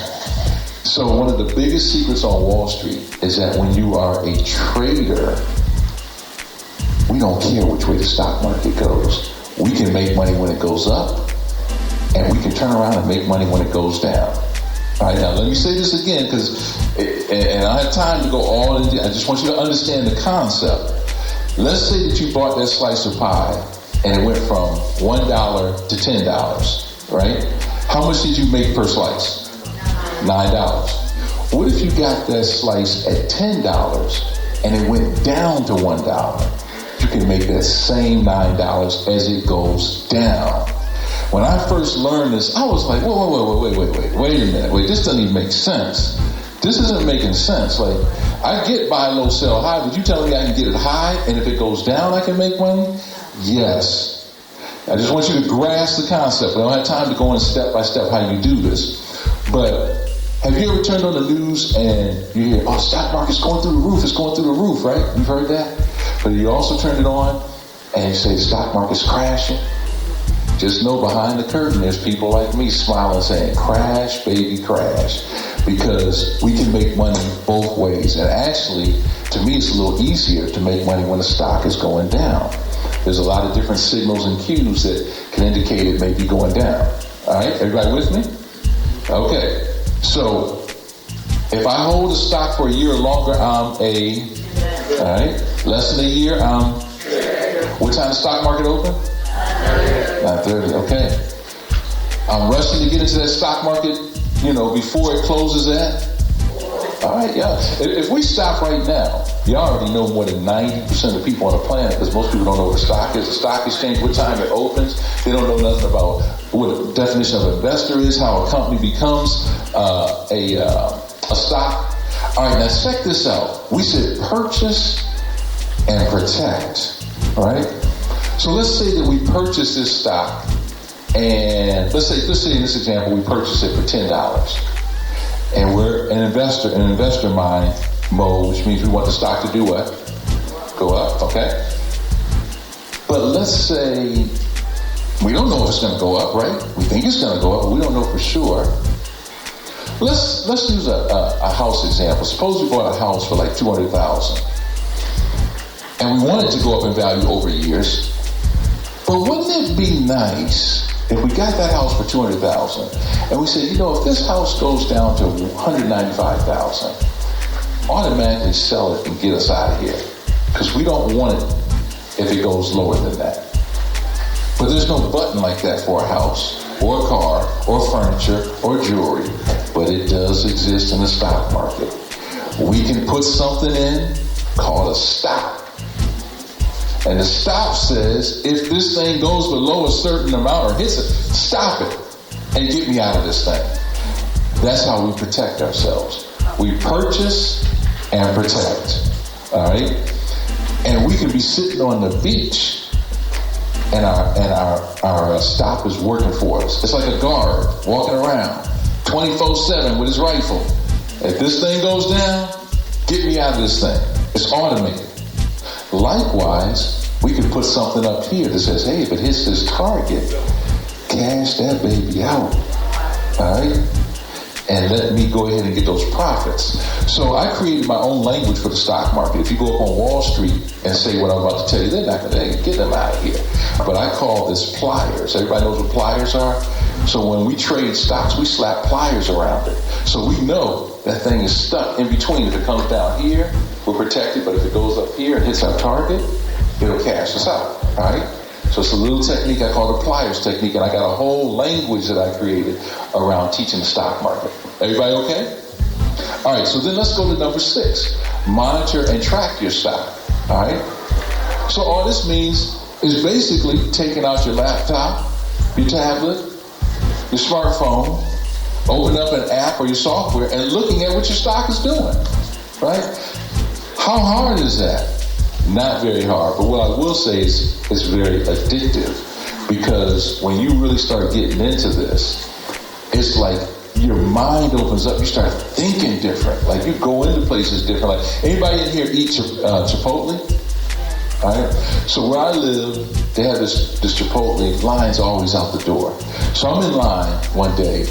So one of the biggest secrets on Wall Street is that when you are a trader, we don't care which way the stock market goes. We can make money when it goes up, and we can turn around and make money when it goes down. All right, now let me say this again, because, and I don't have time to go all in. I just want you to understand the concept. Let's say that you bought that slice of pie, and it went from $1 to $10, right? How much did you make per slice? $9. What if you got that slice at $10, and it went down to $1? You can make that same $9 as it goes down. When I first learned this, I was like, wait a minute. Wait, this doesn't even make sense. This isn't making sense. Like, I get buy low, sell high, but you telling me I can get it high, and if it goes down, I can make money? Yes. I just want you to grasp the concept. We don't have time to go in step by step how you do this. But have you ever turned on the news and you hear, oh, stock market's going through the roof, it's going through the roof, right? You've heard that? But you also turn it on and you say the stock market's crashing. Just know behind the curtain there's people like me smiling saying, crash, baby, crash. Because we can make money both ways. And actually, to me, it's a little easier to make money when the stock is going down. There's a lot of different signals and cues that can indicate it may be going down. All right, everybody with me? Okay, so if I hold a stock for a year or longer, I'm a, all right, less than a year, what time the stock market open? 9:30, okay. I'm rushing to get into that stock market, before it closes at? All right, yeah. If we stop right now, you already know more than 90% of the people on the planet, because most people don't know what a stock is. The stock exchange, what time it opens. They don't know nothing about what the definition of investor is, how a company becomes a stock. All right, now check this out. We said purchase and protect, all right? So let's say that we purchase this stock, and let's say in this example, we purchase it for $10. And we're an investor mind mode, which means we want the stock to do what? Go up, okay? But let's say we don't know if it's going to go up, right? We think it's going to go up, but we don't know for sure. Let's use a house example. Suppose we bought a house for like $200,000, and we want it to go up in value over years. But wouldn't it be nice If we got that house for $200,000, and we said, if this house goes down to $195,000, automatically sell it and get us out of here, because we don't want it if it goes lower than that. But there's no button like that for a house, or a car, or furniture, or jewelry. But it does exist in the stock market. We can put something in called a stop. And the stop says, if this thing goes below a certain amount or hits it, stop it and get me out of this thing. That's how we protect ourselves. We purchase and protect. All right? And we can be sitting on the beach and our stop is working for us. It's like a guard walking around 24/7 with his rifle. If this thing goes down, get me out of this thing. It's automated. Likewise, we can put something up here that says, hey, if it hits this target, cash that baby out. All right? And let me go ahead and get those profits. So I created my own language for the stock market. If you go up on Wall Street and say what I'm about to tell you, they're not going to get them out of here. But I call this pliers. Everybody knows what pliers are? So when we trade stocks, we slap pliers around it. So we know that thing is stuck in between. If it comes down here, we're protected. But if it goes up here and hits our target, it'll cash us out. All right? So it's a little technique I call the pliers technique, and I got a whole language that I created around teaching the stock market. Everybody okay? All right, so then let's go to number 6. Monitor and track your stock. All right? So all this means is basically taking out your laptop, your tablet, your smartphone, open up an app or your software and looking at what your stock is doing. Right? How hard is that? Not very hard, but what I will say is it's very addictive, because when you really start getting into this, it's like your mind opens up. You start thinking different. Like you go into places different. Like anybody in here eat Chipotle? All right. So where I live, they have this Chipotle. Line's always out the door. So I'm in line one day.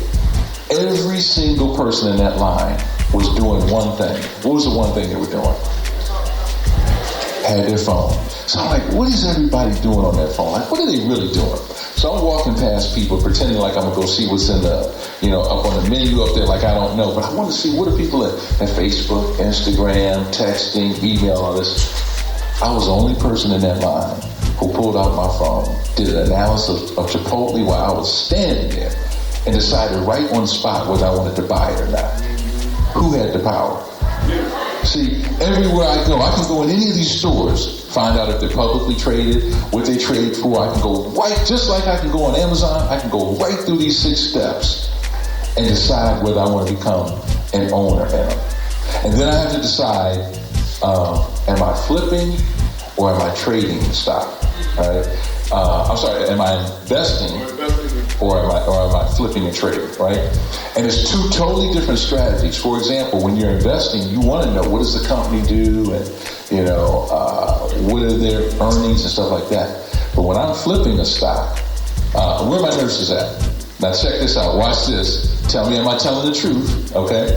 Every single person in that line was doing one thing. What was the one thing they were doing? Had their phone. So I'm like, what is everybody doing on their phone? Like, what are they really doing? So I'm walking past people pretending like I'm going to go see what's in the, up on the menu up there, like I don't know. But I want to see what are people at Facebook, Instagram, texting, email, all this. I was the only person in that line who pulled out my phone, did an analysis of Chipotle while I was standing there, and decided right on the spot whether I wanted to buy it or not. Who had the power? See, everywhere I go, I can go in any of these stores, find out if they're publicly traded, what they trade for. I can go right, just like I can go on Amazon, I can go right through these 6 steps and decide whether I want to become an owner in them. And then I have to decide, am I flipping or am I trading the stock? All right? Am I investing or am I flipping and trading, right? And it's 2 totally different strategies. For example, when you're investing, you want to know what does the company do and, what are their earnings and stuff like that. But when I'm flipping a stock, where are my nurses at? Now check this out. Watch this. Tell me, am I telling the truth? Okay?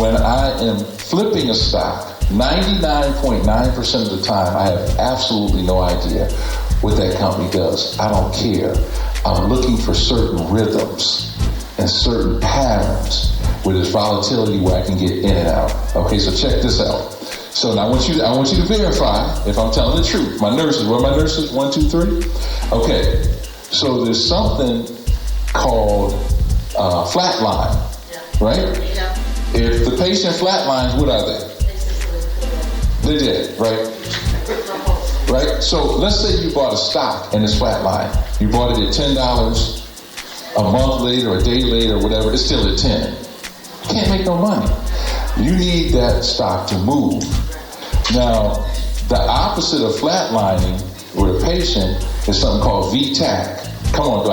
When I am flipping a stock, 99.9% of the time, I have absolutely no idea what that company does. I don't care. I'm looking for certain rhythms and certain patterns where there's volatility where I can get in and out. Okay, so check this out. So now I want you to verify if I'm telling the truth. My nurses, where are my nurses? 1, 2, 3. Okay, so there's something called flatline, right? Yeah. If the patient flatlines, what are they? They're dead, right? Right? So let's say you bought a stock and it's flatline. You bought it at $10, a month later, a day later, whatever, it's still at 10. You can't make no money. You need that stock to move. Now, the opposite of flatlining with a patient is something called VTAC. Come on,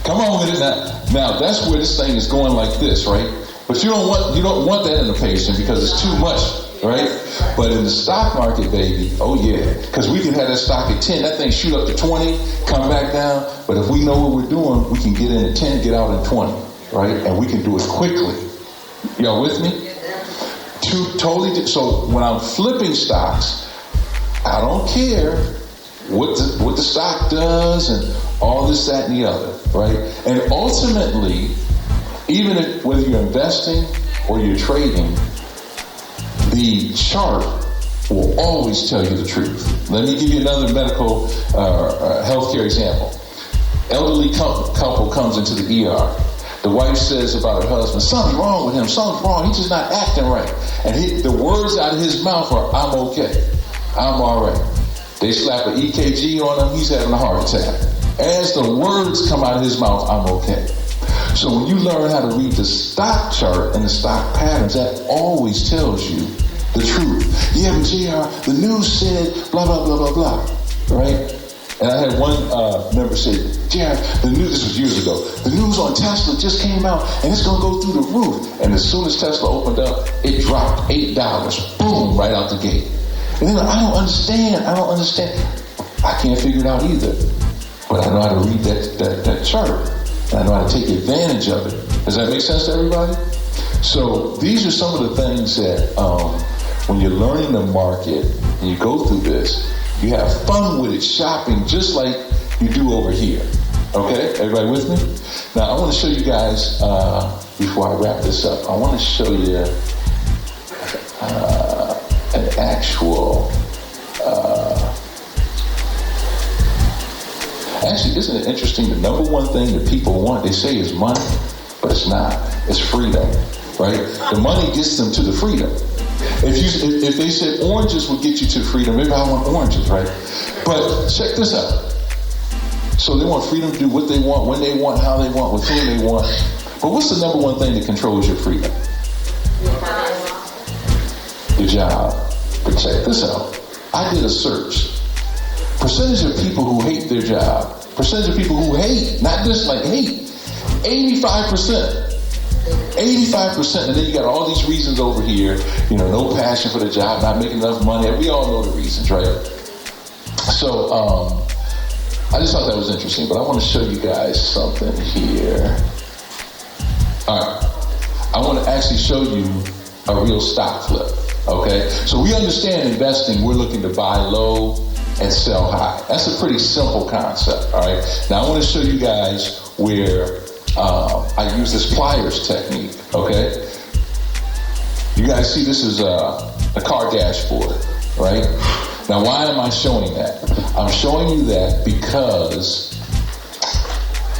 come on with it now. Now, that's where this thing is going like this, right? But you don't want that in a patient because it's too much, right? But in the stock market, baby, oh yeah, because we can have that stock at 10, that thing shoot up to 20, come back down. But if we know what we're doing, we can get in at 10, get out at 20, right? And we can do it quickly. Y'all with me? So when I'm flipping stocks, I don't care what the stock does and all this, that, and the other, right? And ultimately, even if, whether you're investing or you're trading, the chart will always tell you the truth. Let me give you another medical healthcare example. Elderly couple comes into the ER. The wife says about her husband, something's wrong with him, something's wrong, he's just not acting right. And the words out of his mouth are, I'm okay, I'm all right. They slap an EKG on him, he's having a heart attack. As the words come out of his mouth, I'm okay. So when you learn how to read the stock chart and the stock patterns, that always tells you the truth. Yeah, but JR, the news said blah, blah, blah, blah, blah, right? And I had one member say, JR, the news, this was years ago, the news on Tesla just came out and it's going to go through the roof. And as soon as Tesla opened up, it dropped $8, boom, right out the gate. And then I don't understand. I can't figure it out either. But I know how to read that chart. And I know how to take advantage of it. Does that make sense to everybody? So these are some of the things that when you're learning the market and you go through this, you have fun with it, shopping just like you do over here. Okay? Everybody with me? Now, I want to show you guys, before I wrap this up, I want to show you an actual... Actually, isn't it interesting? The number one thing that people want, they say is money, but it's not. It's freedom, right? The money gets them to the freedom. If they said oranges would get you to freedom, maybe I want oranges, right? But check this out. So they want freedom to do what they want, when they want, how they want, with whom they want. But what's the number one thing that controls your freedom? Your job. But check this out. I did a search. Percentage of people who hate their job. Percentage of people who hate, not just like hate. 85%. 85%, and then you got all these reasons over here, no passion for the job, not making enough money. We all know the reasons, right? So, I just thought that was interesting, but I want to show you guys something here. All right. I want to actually show you a real stock flip, okay? So we understand investing, we're looking to buy low and sell high. That's a pretty simple concept, all right? Now, I want to show you guys where I use this pliers technique, okay? You guys see this is a car dashboard, right? Now, why am I showing that? I'm showing you that because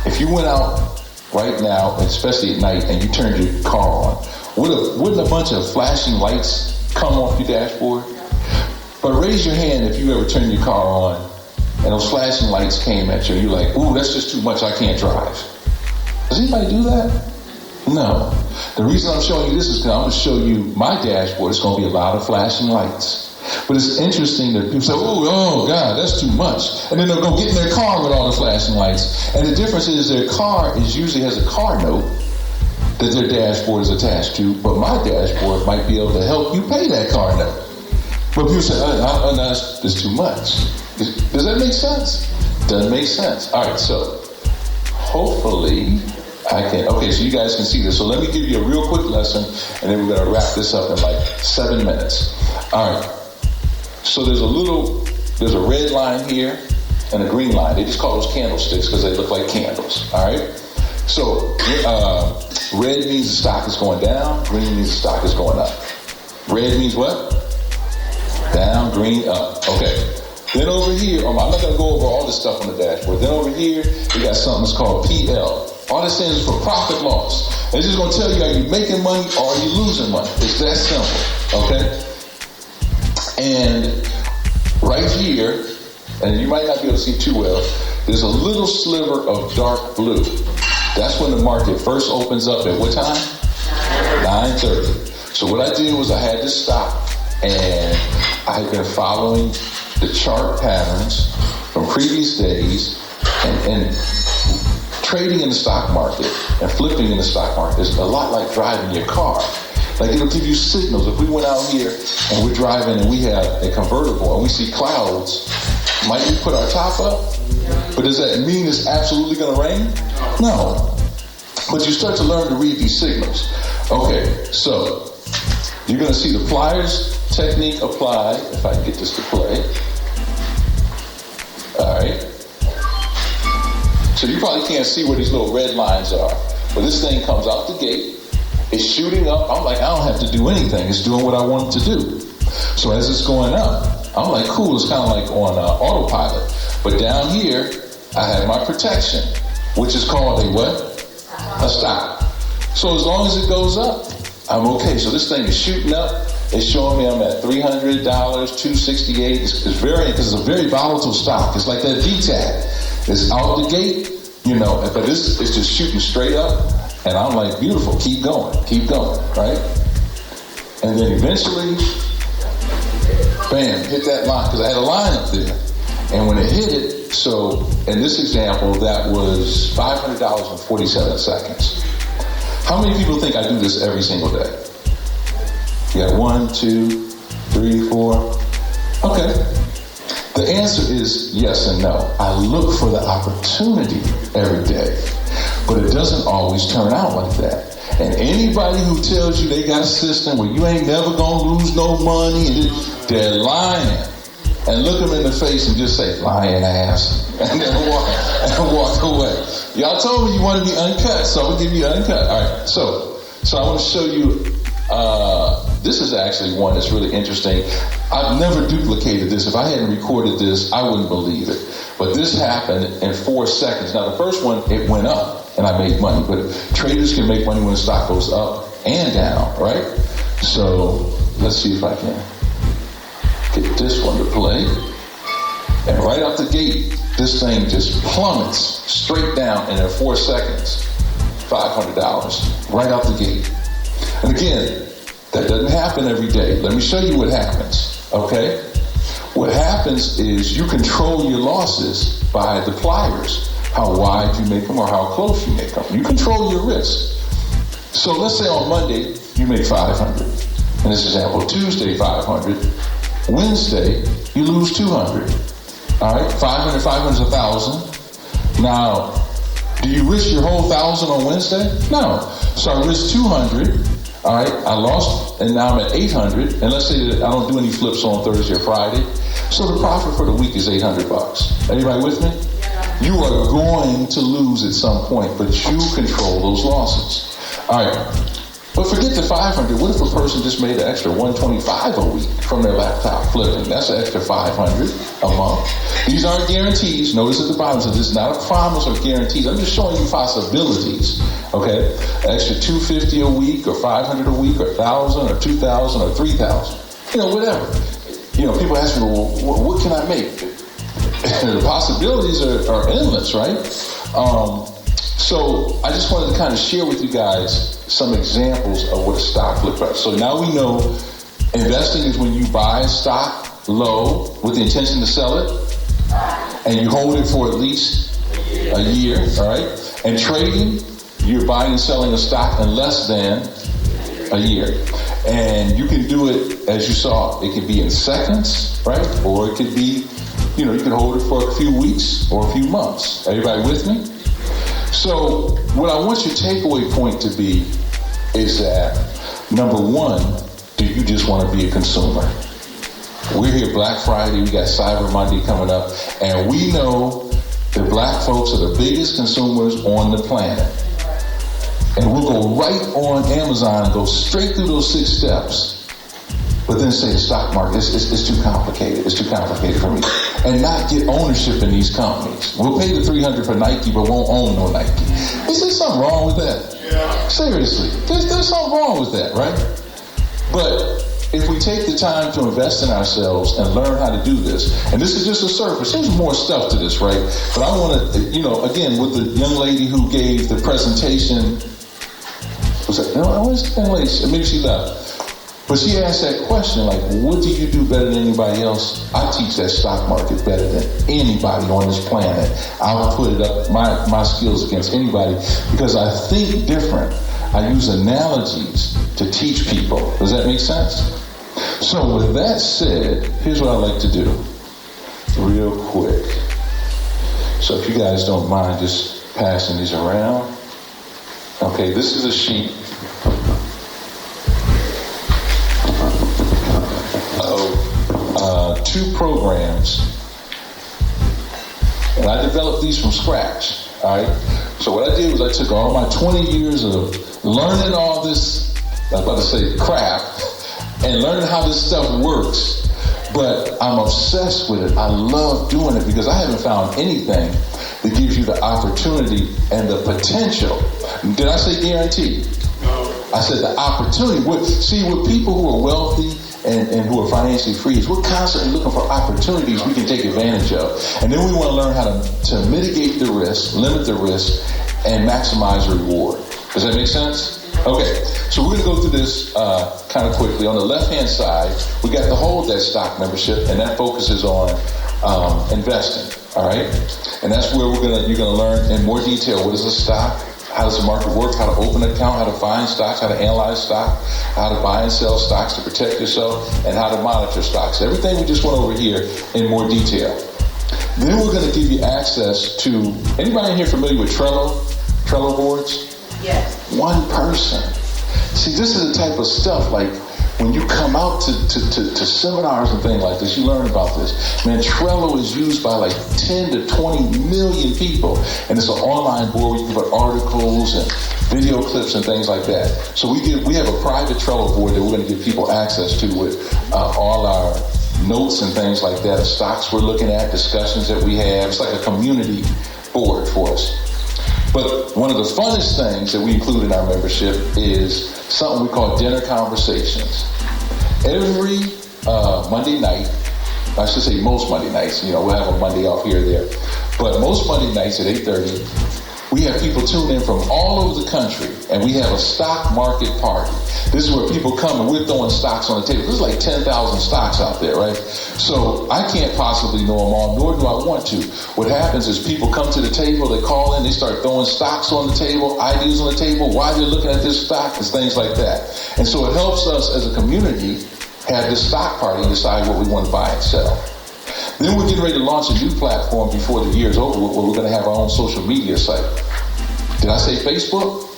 if you went out right now, especially at night, and you turned your car on, wouldn't a bunch of flashing lights come off your dashboard? But raise your hand if you ever turned your car on and those flashing lights came at you, and you're like, ooh, that's just too much, I can't drive. Does anybody do that? No. The reason I'm showing you this is because I'm going to show you my dashboard. It's going to be a lot of flashing lights. But it's interesting that people say, oh God, that's too much. And then they'll go get in their car with all the flashing lights. And the difference is their car usually has a car note that their dashboard is attached to, but my dashboard might be able to help you pay that car note. But people say, that's too much. Does that make sense? Doesn't make sense. All right, so hopefully I can, okay, so you guys can see this. So let me give you a real quick lesson, and then we're going to wrap this up in like 7 minutes. All right. So there's a red line here and a green line. They just call those candlesticks because they look like candles. All right. So red means the stock is going down. Green means the stock is going up. Red means what? Down, green, up. Okay. Then over here, I'm not going to go over all this stuff on the dashboard. Then over here, we got something that's called PL. All this stands for profit loss. It's just going to tell you are you making money or are you losing money. It's that simple. Okay. And right here, and you might not be able to see too well, there's a little sliver of dark blue. That's when the market first opens up at what time? 9:30. So what I did was I had this stop, and I had been following the chart patterns from previous days, and trading in the stock market and flipping in the stock market is a lot like driving your car. Like, it'll give you signals. If we went out here and we're driving and we have a convertible and we see clouds, might we put our top up? But does that mean it's absolutely going to rain? No. But you start to learn to read these signals. Okay, so you're going to see the pliers technique applied, if I can get this to play. All right. So you probably can't see where these little red lines are. But this thing comes out the gate. It's shooting up. I'm like, I don't have to do anything. It's doing what I want it to do. So as it's going up, I'm like, cool. It's kind of like on autopilot. But down here, I have my protection, which is called a what? A stop. So as long as it goes up, I'm okay. So this thing is shooting up. It's showing me I'm at $300, $268. It's varying because it's a very volatile stock. It's like that VTAG. It's out the gate, but it's just shooting straight up. And I'm like, beautiful, keep going, right? And then eventually, bam, hit that line, because I had a line up there. And when it hit it, so in this example, that was $500.47 seconds. How many people think I do this every single day? You got 1, 2, 3, 4. Okay. The answer is yes and no. I look for the opportunity every day, but it doesn't always turn out like that. And anybody who tells you they got a system where you ain't never gonna lose no money, they're lying. And look them in the face and just say, lying ass, and then walk away. Y'all told me you want to be uncut, so I'm gonna give you uncut. All right, so I want to show you, this is actually one that's really interesting. I've never duplicated this. If I hadn't recorded this, I wouldn't believe it. But this happened in 4 seconds. Now the first one, it went up and I made money, but traders can make money when the stock goes up and down, right? So let's see if I can get this one to play. And right out the gate, this thing just plummets straight down, and in 4 seconds, $500 right out the gate. And again, that doesn't happen every day. Let me show you what happens, okay? What happens is you control your losses by the pliers, how wide you make them or how close you make them. You control your risk. So let's say on Monday, you make 500. In this example, Tuesday, 500. Wednesday, you lose 200. All right, 500 is 1,000. Now, do you risk your whole 1,000 on Wednesday? No. So I risk 200. All right, I lost, and now I'm at 800. And let's say that I don't do any flips on Thursday or Friday. So the profit for the week is $800. Everybody with me? Yeah. You are going to lose at some point, but you control those losses. All right. But forget the 500. What if a person just made an extra 125 a week from their laptop flipping? That's an extra 500 a month. These aren't guarantees. Notice at the bottom, so this is not a promise or guarantees. I'm just showing you possibilities. Okay, an extra 250 a week, or 500 a week, or 1,000, or 2,000, or 3,000. Whatever. People ask me, well, what can I make? The possibilities are endless, right? So I just wanted to kind of share with you guys some examples of what a stock looks like. So now we know investing is when you buy a stock low with the intention to sell it, and you hold it for at least a year, all right? And trading, you're buying and selling a stock in less than a year. And you can do it, as you saw, it could be in seconds, right? Or it could be, you can hold it for a few weeks or a few months. Everybody with me? So what I want your takeaway point to be is that, number one, do you just want to be a consumer? We're here Black Friday, we got Cyber Monday coming up, and we know that black folks are the biggest consumers on the planet. And we'll go right on Amazon and go straight through those 6 steps. But then say the stock market, it's too complicated. It's too complicated for me. And not get ownership in these companies. We'll pay the $300 for Nike, but won't own no Nike. Is there something wrong with that? Yeah. Seriously, there's something wrong with that, right? But if we take the time to invest in ourselves and learn how to do this, and this is just a surface, there's more stuff to this, right? But I want to, again, with the young lady who gave the presentation, was that, where's the young lady? Maybe she left. But she asked that question, like, what do you do better than anybody else? I teach that stock market better than anybody on this planet. I'll put it up, my skills against anybody, because I think different. I use analogies to teach people. Does that make sense? So with that said, here's what I like to do, real quick. So if you guys don't mind just passing these around. Okay, this is a sheet of 2 programs And I developed these from scratch, all right? So what I did was I took all my 20 years of learning all this, I was about to say crap, and learning how this stuff works. But I'm obsessed with it. I love doing it because I haven't found anything that gives you the opportunity and the potential. Did I say guarantee? No. I said the opportunity. See, with people who are wealthy and who are financially free, is we're constantly looking for opportunities we can take advantage of. And then we want to learn how to mitigate the risk, limit the risk, and maximize the reward. Does that make sense? Okay, so we're going to go through this kind of quickly. On the left-hand side, we got the Hold That Stock membership, and that focuses on investing, all right? And that's where you're going to learn in more detail what is a stock, how does the market work, how to open an account, how to find stocks, how to analyze stock, how to buy and sell stocks to protect yourself, and how to monitor stocks. Everything we just went over here in more detail. Then we're going to give you access to, anybody in here familiar with Trello boards? Yes. One person. See, this is the type of stuff, like, when you come out to seminars and things like this, you learn about this. Man, Trello is used by like 10 to 20 million people. And it's an online board where you can put articles and video clips and things like that. So we have a private Trello board that we're going to give people access to with all our notes and things like that, stocks we're looking at, discussions that we have. It's like a community board for us. But one of the funnest things that we include in our membership is something we call dinner conversations. Every Monday night, I should say most Monday nights, we'll have a Monday off here or there, but most Monday nights at 8:30, we have people tune in from all over the country, and we have a stock market party. This is where people come and we're throwing stocks on the table. There's like 10,000 stocks out there, right? So I can't possibly know them all, nor do I want to. What happens is people come to the table, they call in, they start throwing stocks on the table, ideas on the table, why they're looking at this stock, and things like that. And so it helps us as a community have this stock party and decide what we want to buy and sell. Then we're getting ready to launch a new platform before the year's over, where we're going to have our own social media site. Did I say Facebook?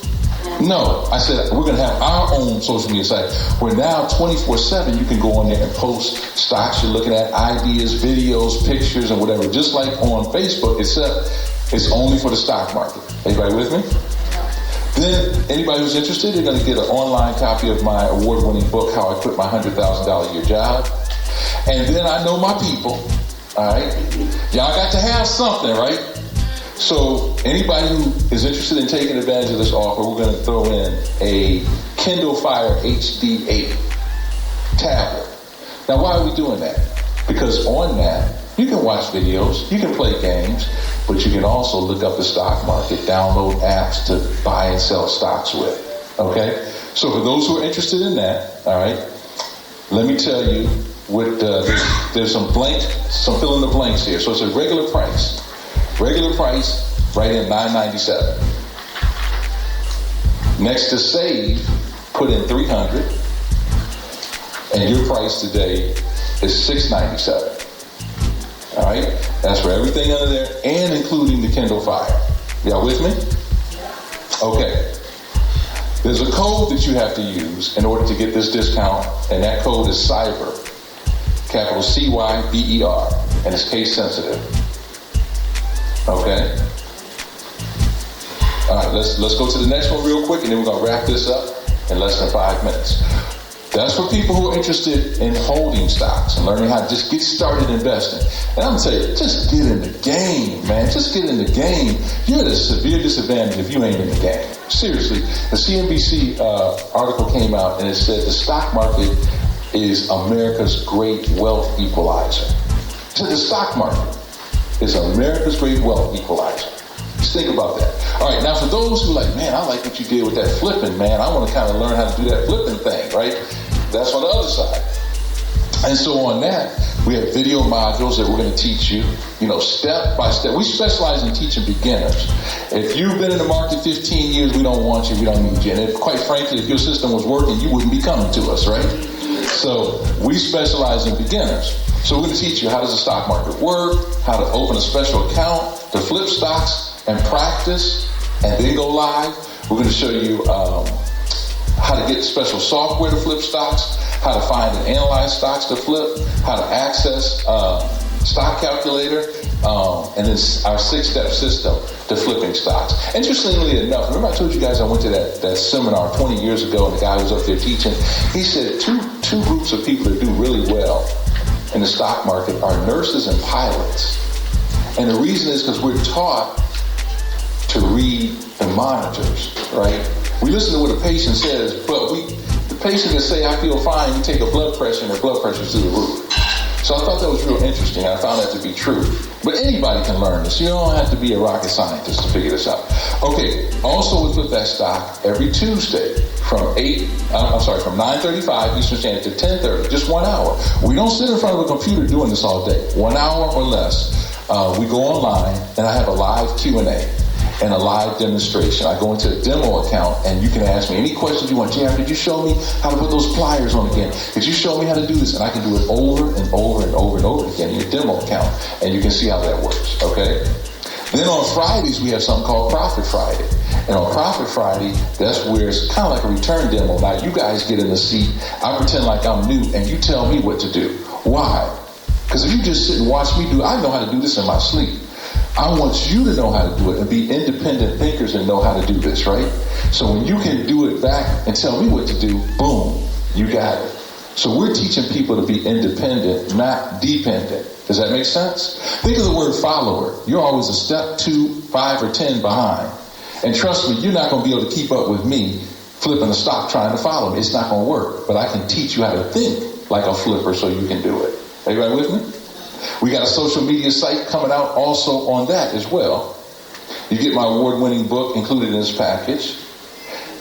No, I said we're going to have our own social media site where now 24/7 you can go on there and post stocks you're looking at, ideas, videos, pictures, and whatever. Just like on Facebook, except it's only for the stock market. Everybody with me? Then anybody who's interested, they're going to get an online copy of my award-winning book, How I Quit My $100,000 a Year Job. And then I know my people, all right? Y'all got to have something, right? So anybody who is interested in taking advantage of this offer, we're going to throw in a Kindle Fire HD 8 tablet. Now, why are we doing that? Because on that, you can watch videos, you can play games, but you can also look up the stock market, download apps to buy and sell stocks with, okay? So for those who are interested in that, all right, let me tell you what, there's some fill in the blanks here. So it's a regular price. Regular price, right in $9.97. Next to save, put in $300, and your price today is $6.97. All right, that's for everything under there, and including the Kindle Fire. Y'all with me? Okay. There's a code that you have to use in order to get this discount, and that code is CYBER, capital CYBER, and it's case sensitive. Okay. All right, let's go to the next one real quick, and then we're gonna wrap this up in less than 5 minutes. That's for people who are interested in holding stocks and learning how to just get started investing. And I'm gonna tell you, just get in the game, man. Just get in the game. You're at a severe disadvantage if you ain't in the game. Seriously, the CNBC article came out and it said the stock market is America's great wealth equalizer. It said the stock market is America's great wealth equalizer. Just think about that. All right, now for those who are like, man, I like what you did with that flipping, man. I want to kind of learn how to do that flipping thing, right? That's on the other side. And so on that, we have video modules that we're going to teach you, step by step. We specialize in teaching beginners. If you've been in the market 15 years, we don't want you, we don't need you. And quite frankly, if your system was working, you wouldn't be coming to us, right? So we specialize in beginners. So we're going to teach you how does the stock market work, how to open a special account, to flip stocks and practice, and then go live. We're going to show you how to get special software to flip stocks, how to find and analyze stocks to flip, how to access stock calculator, and then our 6-step system to flipping stocks. Interestingly enough, remember I told you guys I went to that seminar 20 years ago, and the guy who was up there teaching, he said two groups of people that do really well in the stock market are nurses and pilots. And the reason is because we're taught to read the monitors, right? We listen to what a patient says, but the patient can say, I feel fine, you take a blood pressure, and their blood pressure's through the roof. So I thought that was real interesting. I found that to be true. But anybody can learn this. You don't have to be a rocket scientist to figure this out. Okay, also with Flip That Stock, every Tuesday from 9:35 Eastern Standard to 10:30, just 1 hour. We don't sit in front of a computer doing this all day. 1 hour or less. We go online, and I have a live Q&A. And a live demonstration. I go into a demo account, and you can ask me any questions you want. JR, did you show me how to put those pliers on again? Did you show me how to do this? And I can do it over and over and over and over again in your demo account, and you can see how that works, okay? Then on Fridays, we have something called Profit Friday. And on Profit Friday, that's where it's kind of like a return demo. Now, you guys get in the seat. I pretend like I'm new, and you tell me what to do. Why? Because if you just sit and watch me do it, I know how to do this in my sleep. I want you to know how to do it and be independent thinkers and know how to do this, right? So when you can do it back and tell me what to do, boom, you got it. So we're teaching people to be independent, not dependent. Does that make sense? Think of the word follower. You're always a step 2, 5, or 10 behind. And trust me, you're not going to be able to keep up with me flipping a stock trying to follow me. It's not going to work. But I can teach you how to think like a flipper so you can do it. Everybody with me? We got a social media site coming out also on that as well. You get my award-winning book included in this package.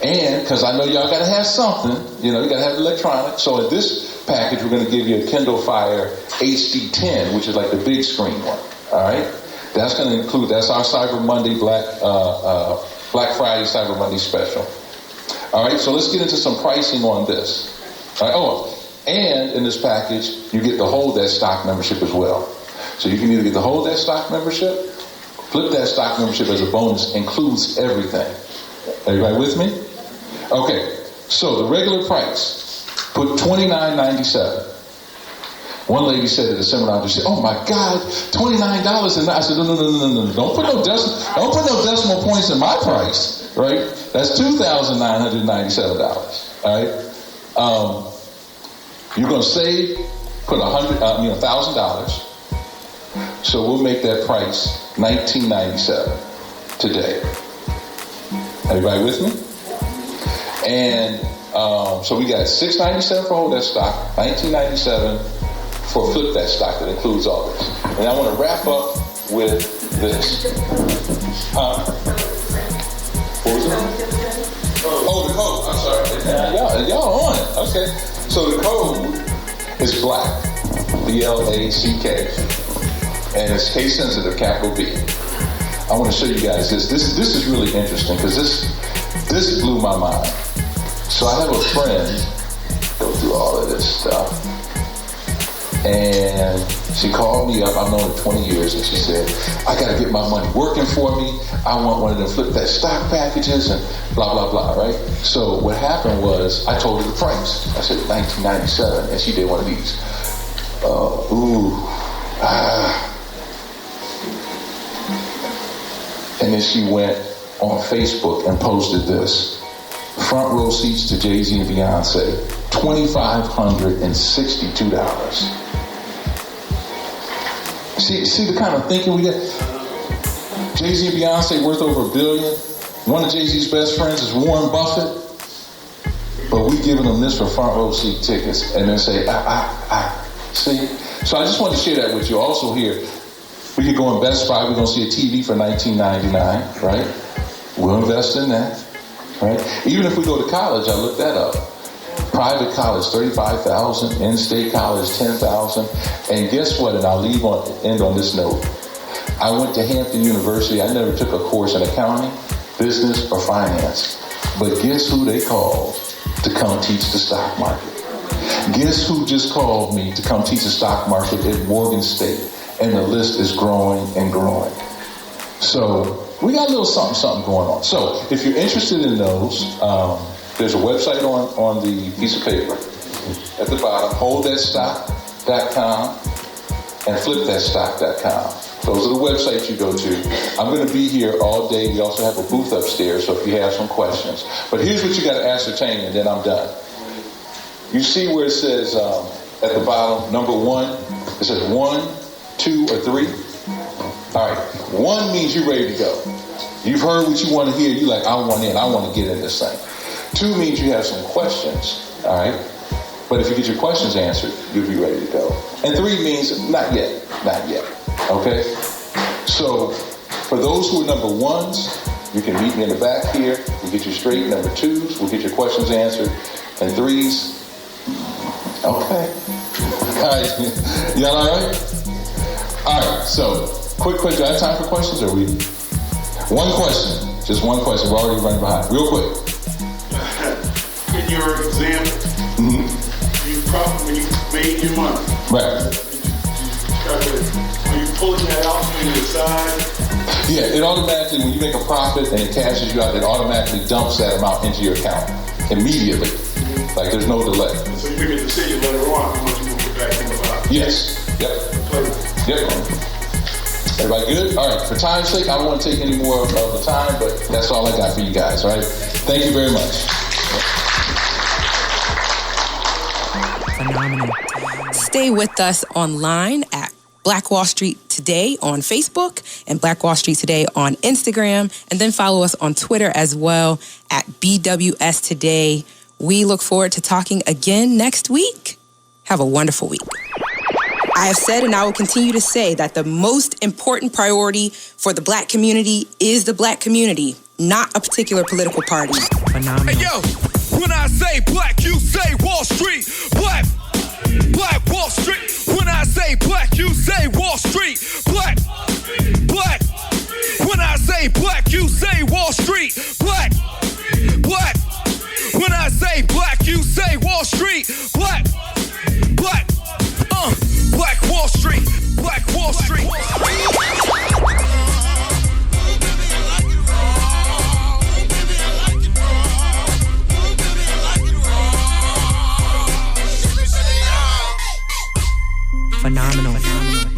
And, because I know y'all got to have something, you got to have electronics. So in this package, we're going to give you a Kindle Fire HD10, which is like the big screen one. All right? That's going to include, that's our Cyber Monday, Black Friday Cyber Monday special. All right? So let's get into some pricing on this. All right? And in this package, you get the Hold That Stock membership as well. So you can either get the Hold That Stock membership, Flip That Stock membership as a bonus, includes everything. Everybody with me? Okay, so the regular price, put $29.97. One lady said at the seminar, she said, "Oh my God, $29!" And I said, No. Don't put no decimal points in my price, right? That's $2,997. All right. You're going to save, put $1,000. So we'll make that price $19.97 today. Everybody with me? And so we got $6.97 for Hold That Stock, $19.97 for Flip That Stock that includes all this. And I want to wrap up with this. What was it? Oh, the code. I'm sorry. Y'all on it. Okay. So the code is BLACK, BLACK, and it's case sensitive, capital B. I want to show you guys this. This is really interesting because this blew my mind. So I have a friend go through all of this stuff, and she called me up. I've known her 20 years, and she said, "I got to get my money working for me. I want one of them Flip That Stock packages and blah blah blah." Right? So what happened was I told her the price. I said $19.97, and she did one of these. And then she went on Facebook and posted this. Front row seats to Jay-Z and Beyonce, $2,562. See the kind of thinking we get? Jay-Z and Beyonce worth over $1 billion. One of Jay-Z's best friends is Warren Buffett. But we giving them this for front row seat tickets and then say, See? So I just wanted to share that with you. Also here, we could go in Best Buy. We're going to see a TV for $19.99, right? We'll invest in that, right? Even if we go to college, I looked that up. Private college, $35,000. In-state college, $10,000. And guess what? And I'll end on this note. I went to Hampton University. I never took a course in accounting, business, or finance. But guess who they called to come teach the stock market? Guess who just called me to come teach the stock market at Morgan State? And the list is growing and growing. So we got a little something going on. So if you're interested in those, there's a website on the piece of paper at the bottom, holdthatstock.com. and flipthatstock.com. Those are the websites you go to. I'm going to be here all day. We also have a booth upstairs, so if you have some questions. But here's what you got to ascertain, and then I'm done. You see where it says at the bottom, number 1, it says 1, 2, or 3. All right, 1 means you're ready to go. You've heard what you want to hear. You're like, I want in. I want to get in this thing. 2 means you have some questions. All right. But if you get your questions answered, you'll be ready to go. And 3 means not yet. Not yet. Okay? So for those who are number 1s, you can meet me in the back here. We'll get you straight. Number 2s, we'll get your questions answered. And 3s, okay. All right. Y'all all right? All right. So quick, do I have time for questions, or are we? One question. Just one question. We're already running behind. Real quick. In your example, when you made your money, right? Are you pulling that out from the side? Yeah, it automatically, when you make a profit and it cashes you out, it automatically dumps that amount into your account immediately. Like there's no delay. So you make a decision later on how much you want to put back in the box. Yes. Yep. Everybody good? All right. For time's sake, I don't want to take any more of the time, but that's all I got for you guys. All right. Thank you very much. Phenomenal. Stay with us online at Black Wall Street Today on Facebook and Black Wall Street Today on Instagram, and then follow us on Twitter as well at BWS Today. We look forward to talking again next week. Have a wonderful week. I have said and I will continue to say that the most important priority for the Black community is the Black community, not a particular political party. Phenomenal. Hey, yo, when I say black, you say Wall Street. Black Wall Street. When I say black, you say Wall Street. Black. When I say black, you say Wall Street. Black. When I say black, you say Wall Street. Black. Black Wall Street. Black Wall Street. Phenomenal.